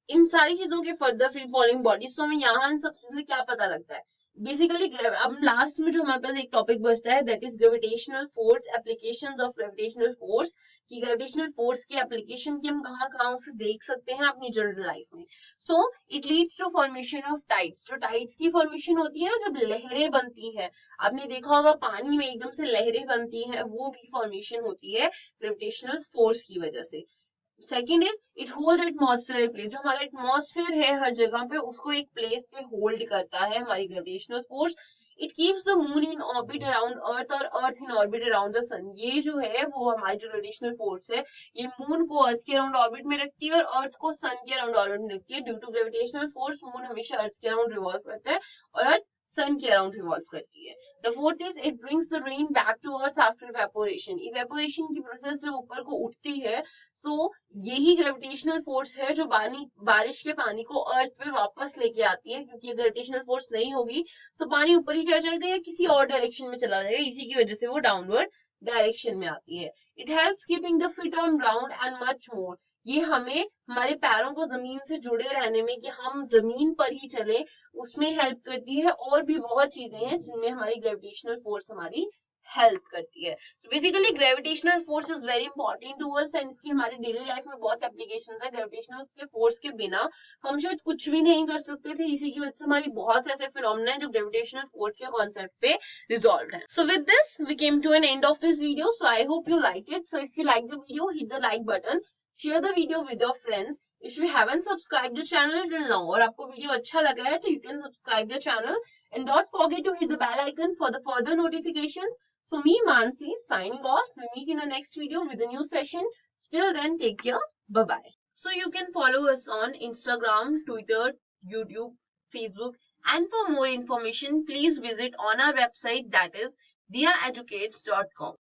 इन सारी चीजों के फर्दर फ्री फॉलिंग बॉडीज। तो हमें यहाँ इन सब चीजों से क्या पता लगता है, बेसिकली अब लास्ट में जो हमारे पास एक टॉपिक बचता है, that is gravitational force, applications of gravitational force, कि ग्रेविटेशनल फोर्स की एप्लीकेशन की हम कहाँ कहाँ उसे देख सकते हैं अपनी जनरल लाइफ में। So it leads to formation of tides. जो टाइड्स की फॉर्मेशन होती है ना, जब लहरें बनती है, आपने देखा होगा पानी में एकदम से लहरें बनती है, वो भी फॉर्मेशन होती है ग्रेविटेशनल फोर्स की वजह से। Second is it hold atmosphere place, जो हमारा एटमॉस्फेयर है हर जगह पे उसको एक प्लेस पे होल्ड करता है हमारी gravitational force. It keeps the moon in orbit around earth और earth in orbit around the sun. ये जो है वो हमारी जो ग्रेविटेशनल फोर्स है, ये मून को अर्थ के अराउंड ऑर्बिट में रखती है और अर्थ को सन के अराउंड ऑर्बिट में रखती है। Due to gravitational force moon हमेशा अर्थ के अराउंड रिवॉल्व करता है और अर्थ सन के अराउंड रिवॉल्व करती है। The fourth is it brings the rain back to earth after evaporation. Evaporation की प्रोसेस जब ऊपर को उठती है, सो यही ग्रेविटेशनल फोर्स है जो बारिश के पानी को अर्थ पे वापस लेके आती है, क्योंकि ग्रेविटेशनल फोर्स नहीं होगी तो पानी ऊपर ही चला जाएगा या किसी और डायरेक्शन में चला जाएगा, इसी की वजह से वो डाउनवर्ड डायरेक्शन में आती है। It helps keeping the feet on ground and much more. ये हमें हमारे पैरों को जमीन से जुड़े रहने में, कि हम जमीन पर ही चले, उसमें हेल्प करती है। और भी बहुत चीजें हैं जिनमें हमारी ग्रेविटेशनल फोर्स हमारी हेल्प करती है। So basically gravitational force is very important to us and इसकी हमारी डेली लाइफ में बहुत एप्लीकेशंस है। ग्रेविटेशनल के फोर्स के बिना हम शायद कुछ भी नहीं कर सकते थे, इसी की वजह से हमारी बहुत ऐसे फिनोमेना है जो ग्रेविटेशनल फोर्स के कॉन्सेप्ट पे रिजॉल्व है। So with this we came to an end of this video. So I hope you like it. So if you like the video, hit the like button, share the video with your friends. If you haven't subscribed the channel till now और आपको वीडियो अच्छा लगा है, तो you can subscribe the channel and don't forget to hit the bell icon for the further notifications. So me, Mansi, signing off. We'll meet in the next video with a new session. Till then, take care. Bye-bye. So you can follow us on Instagram, Twitter, YouTube, Facebook. And for more information, please visit on our website, that is diaeducates.com.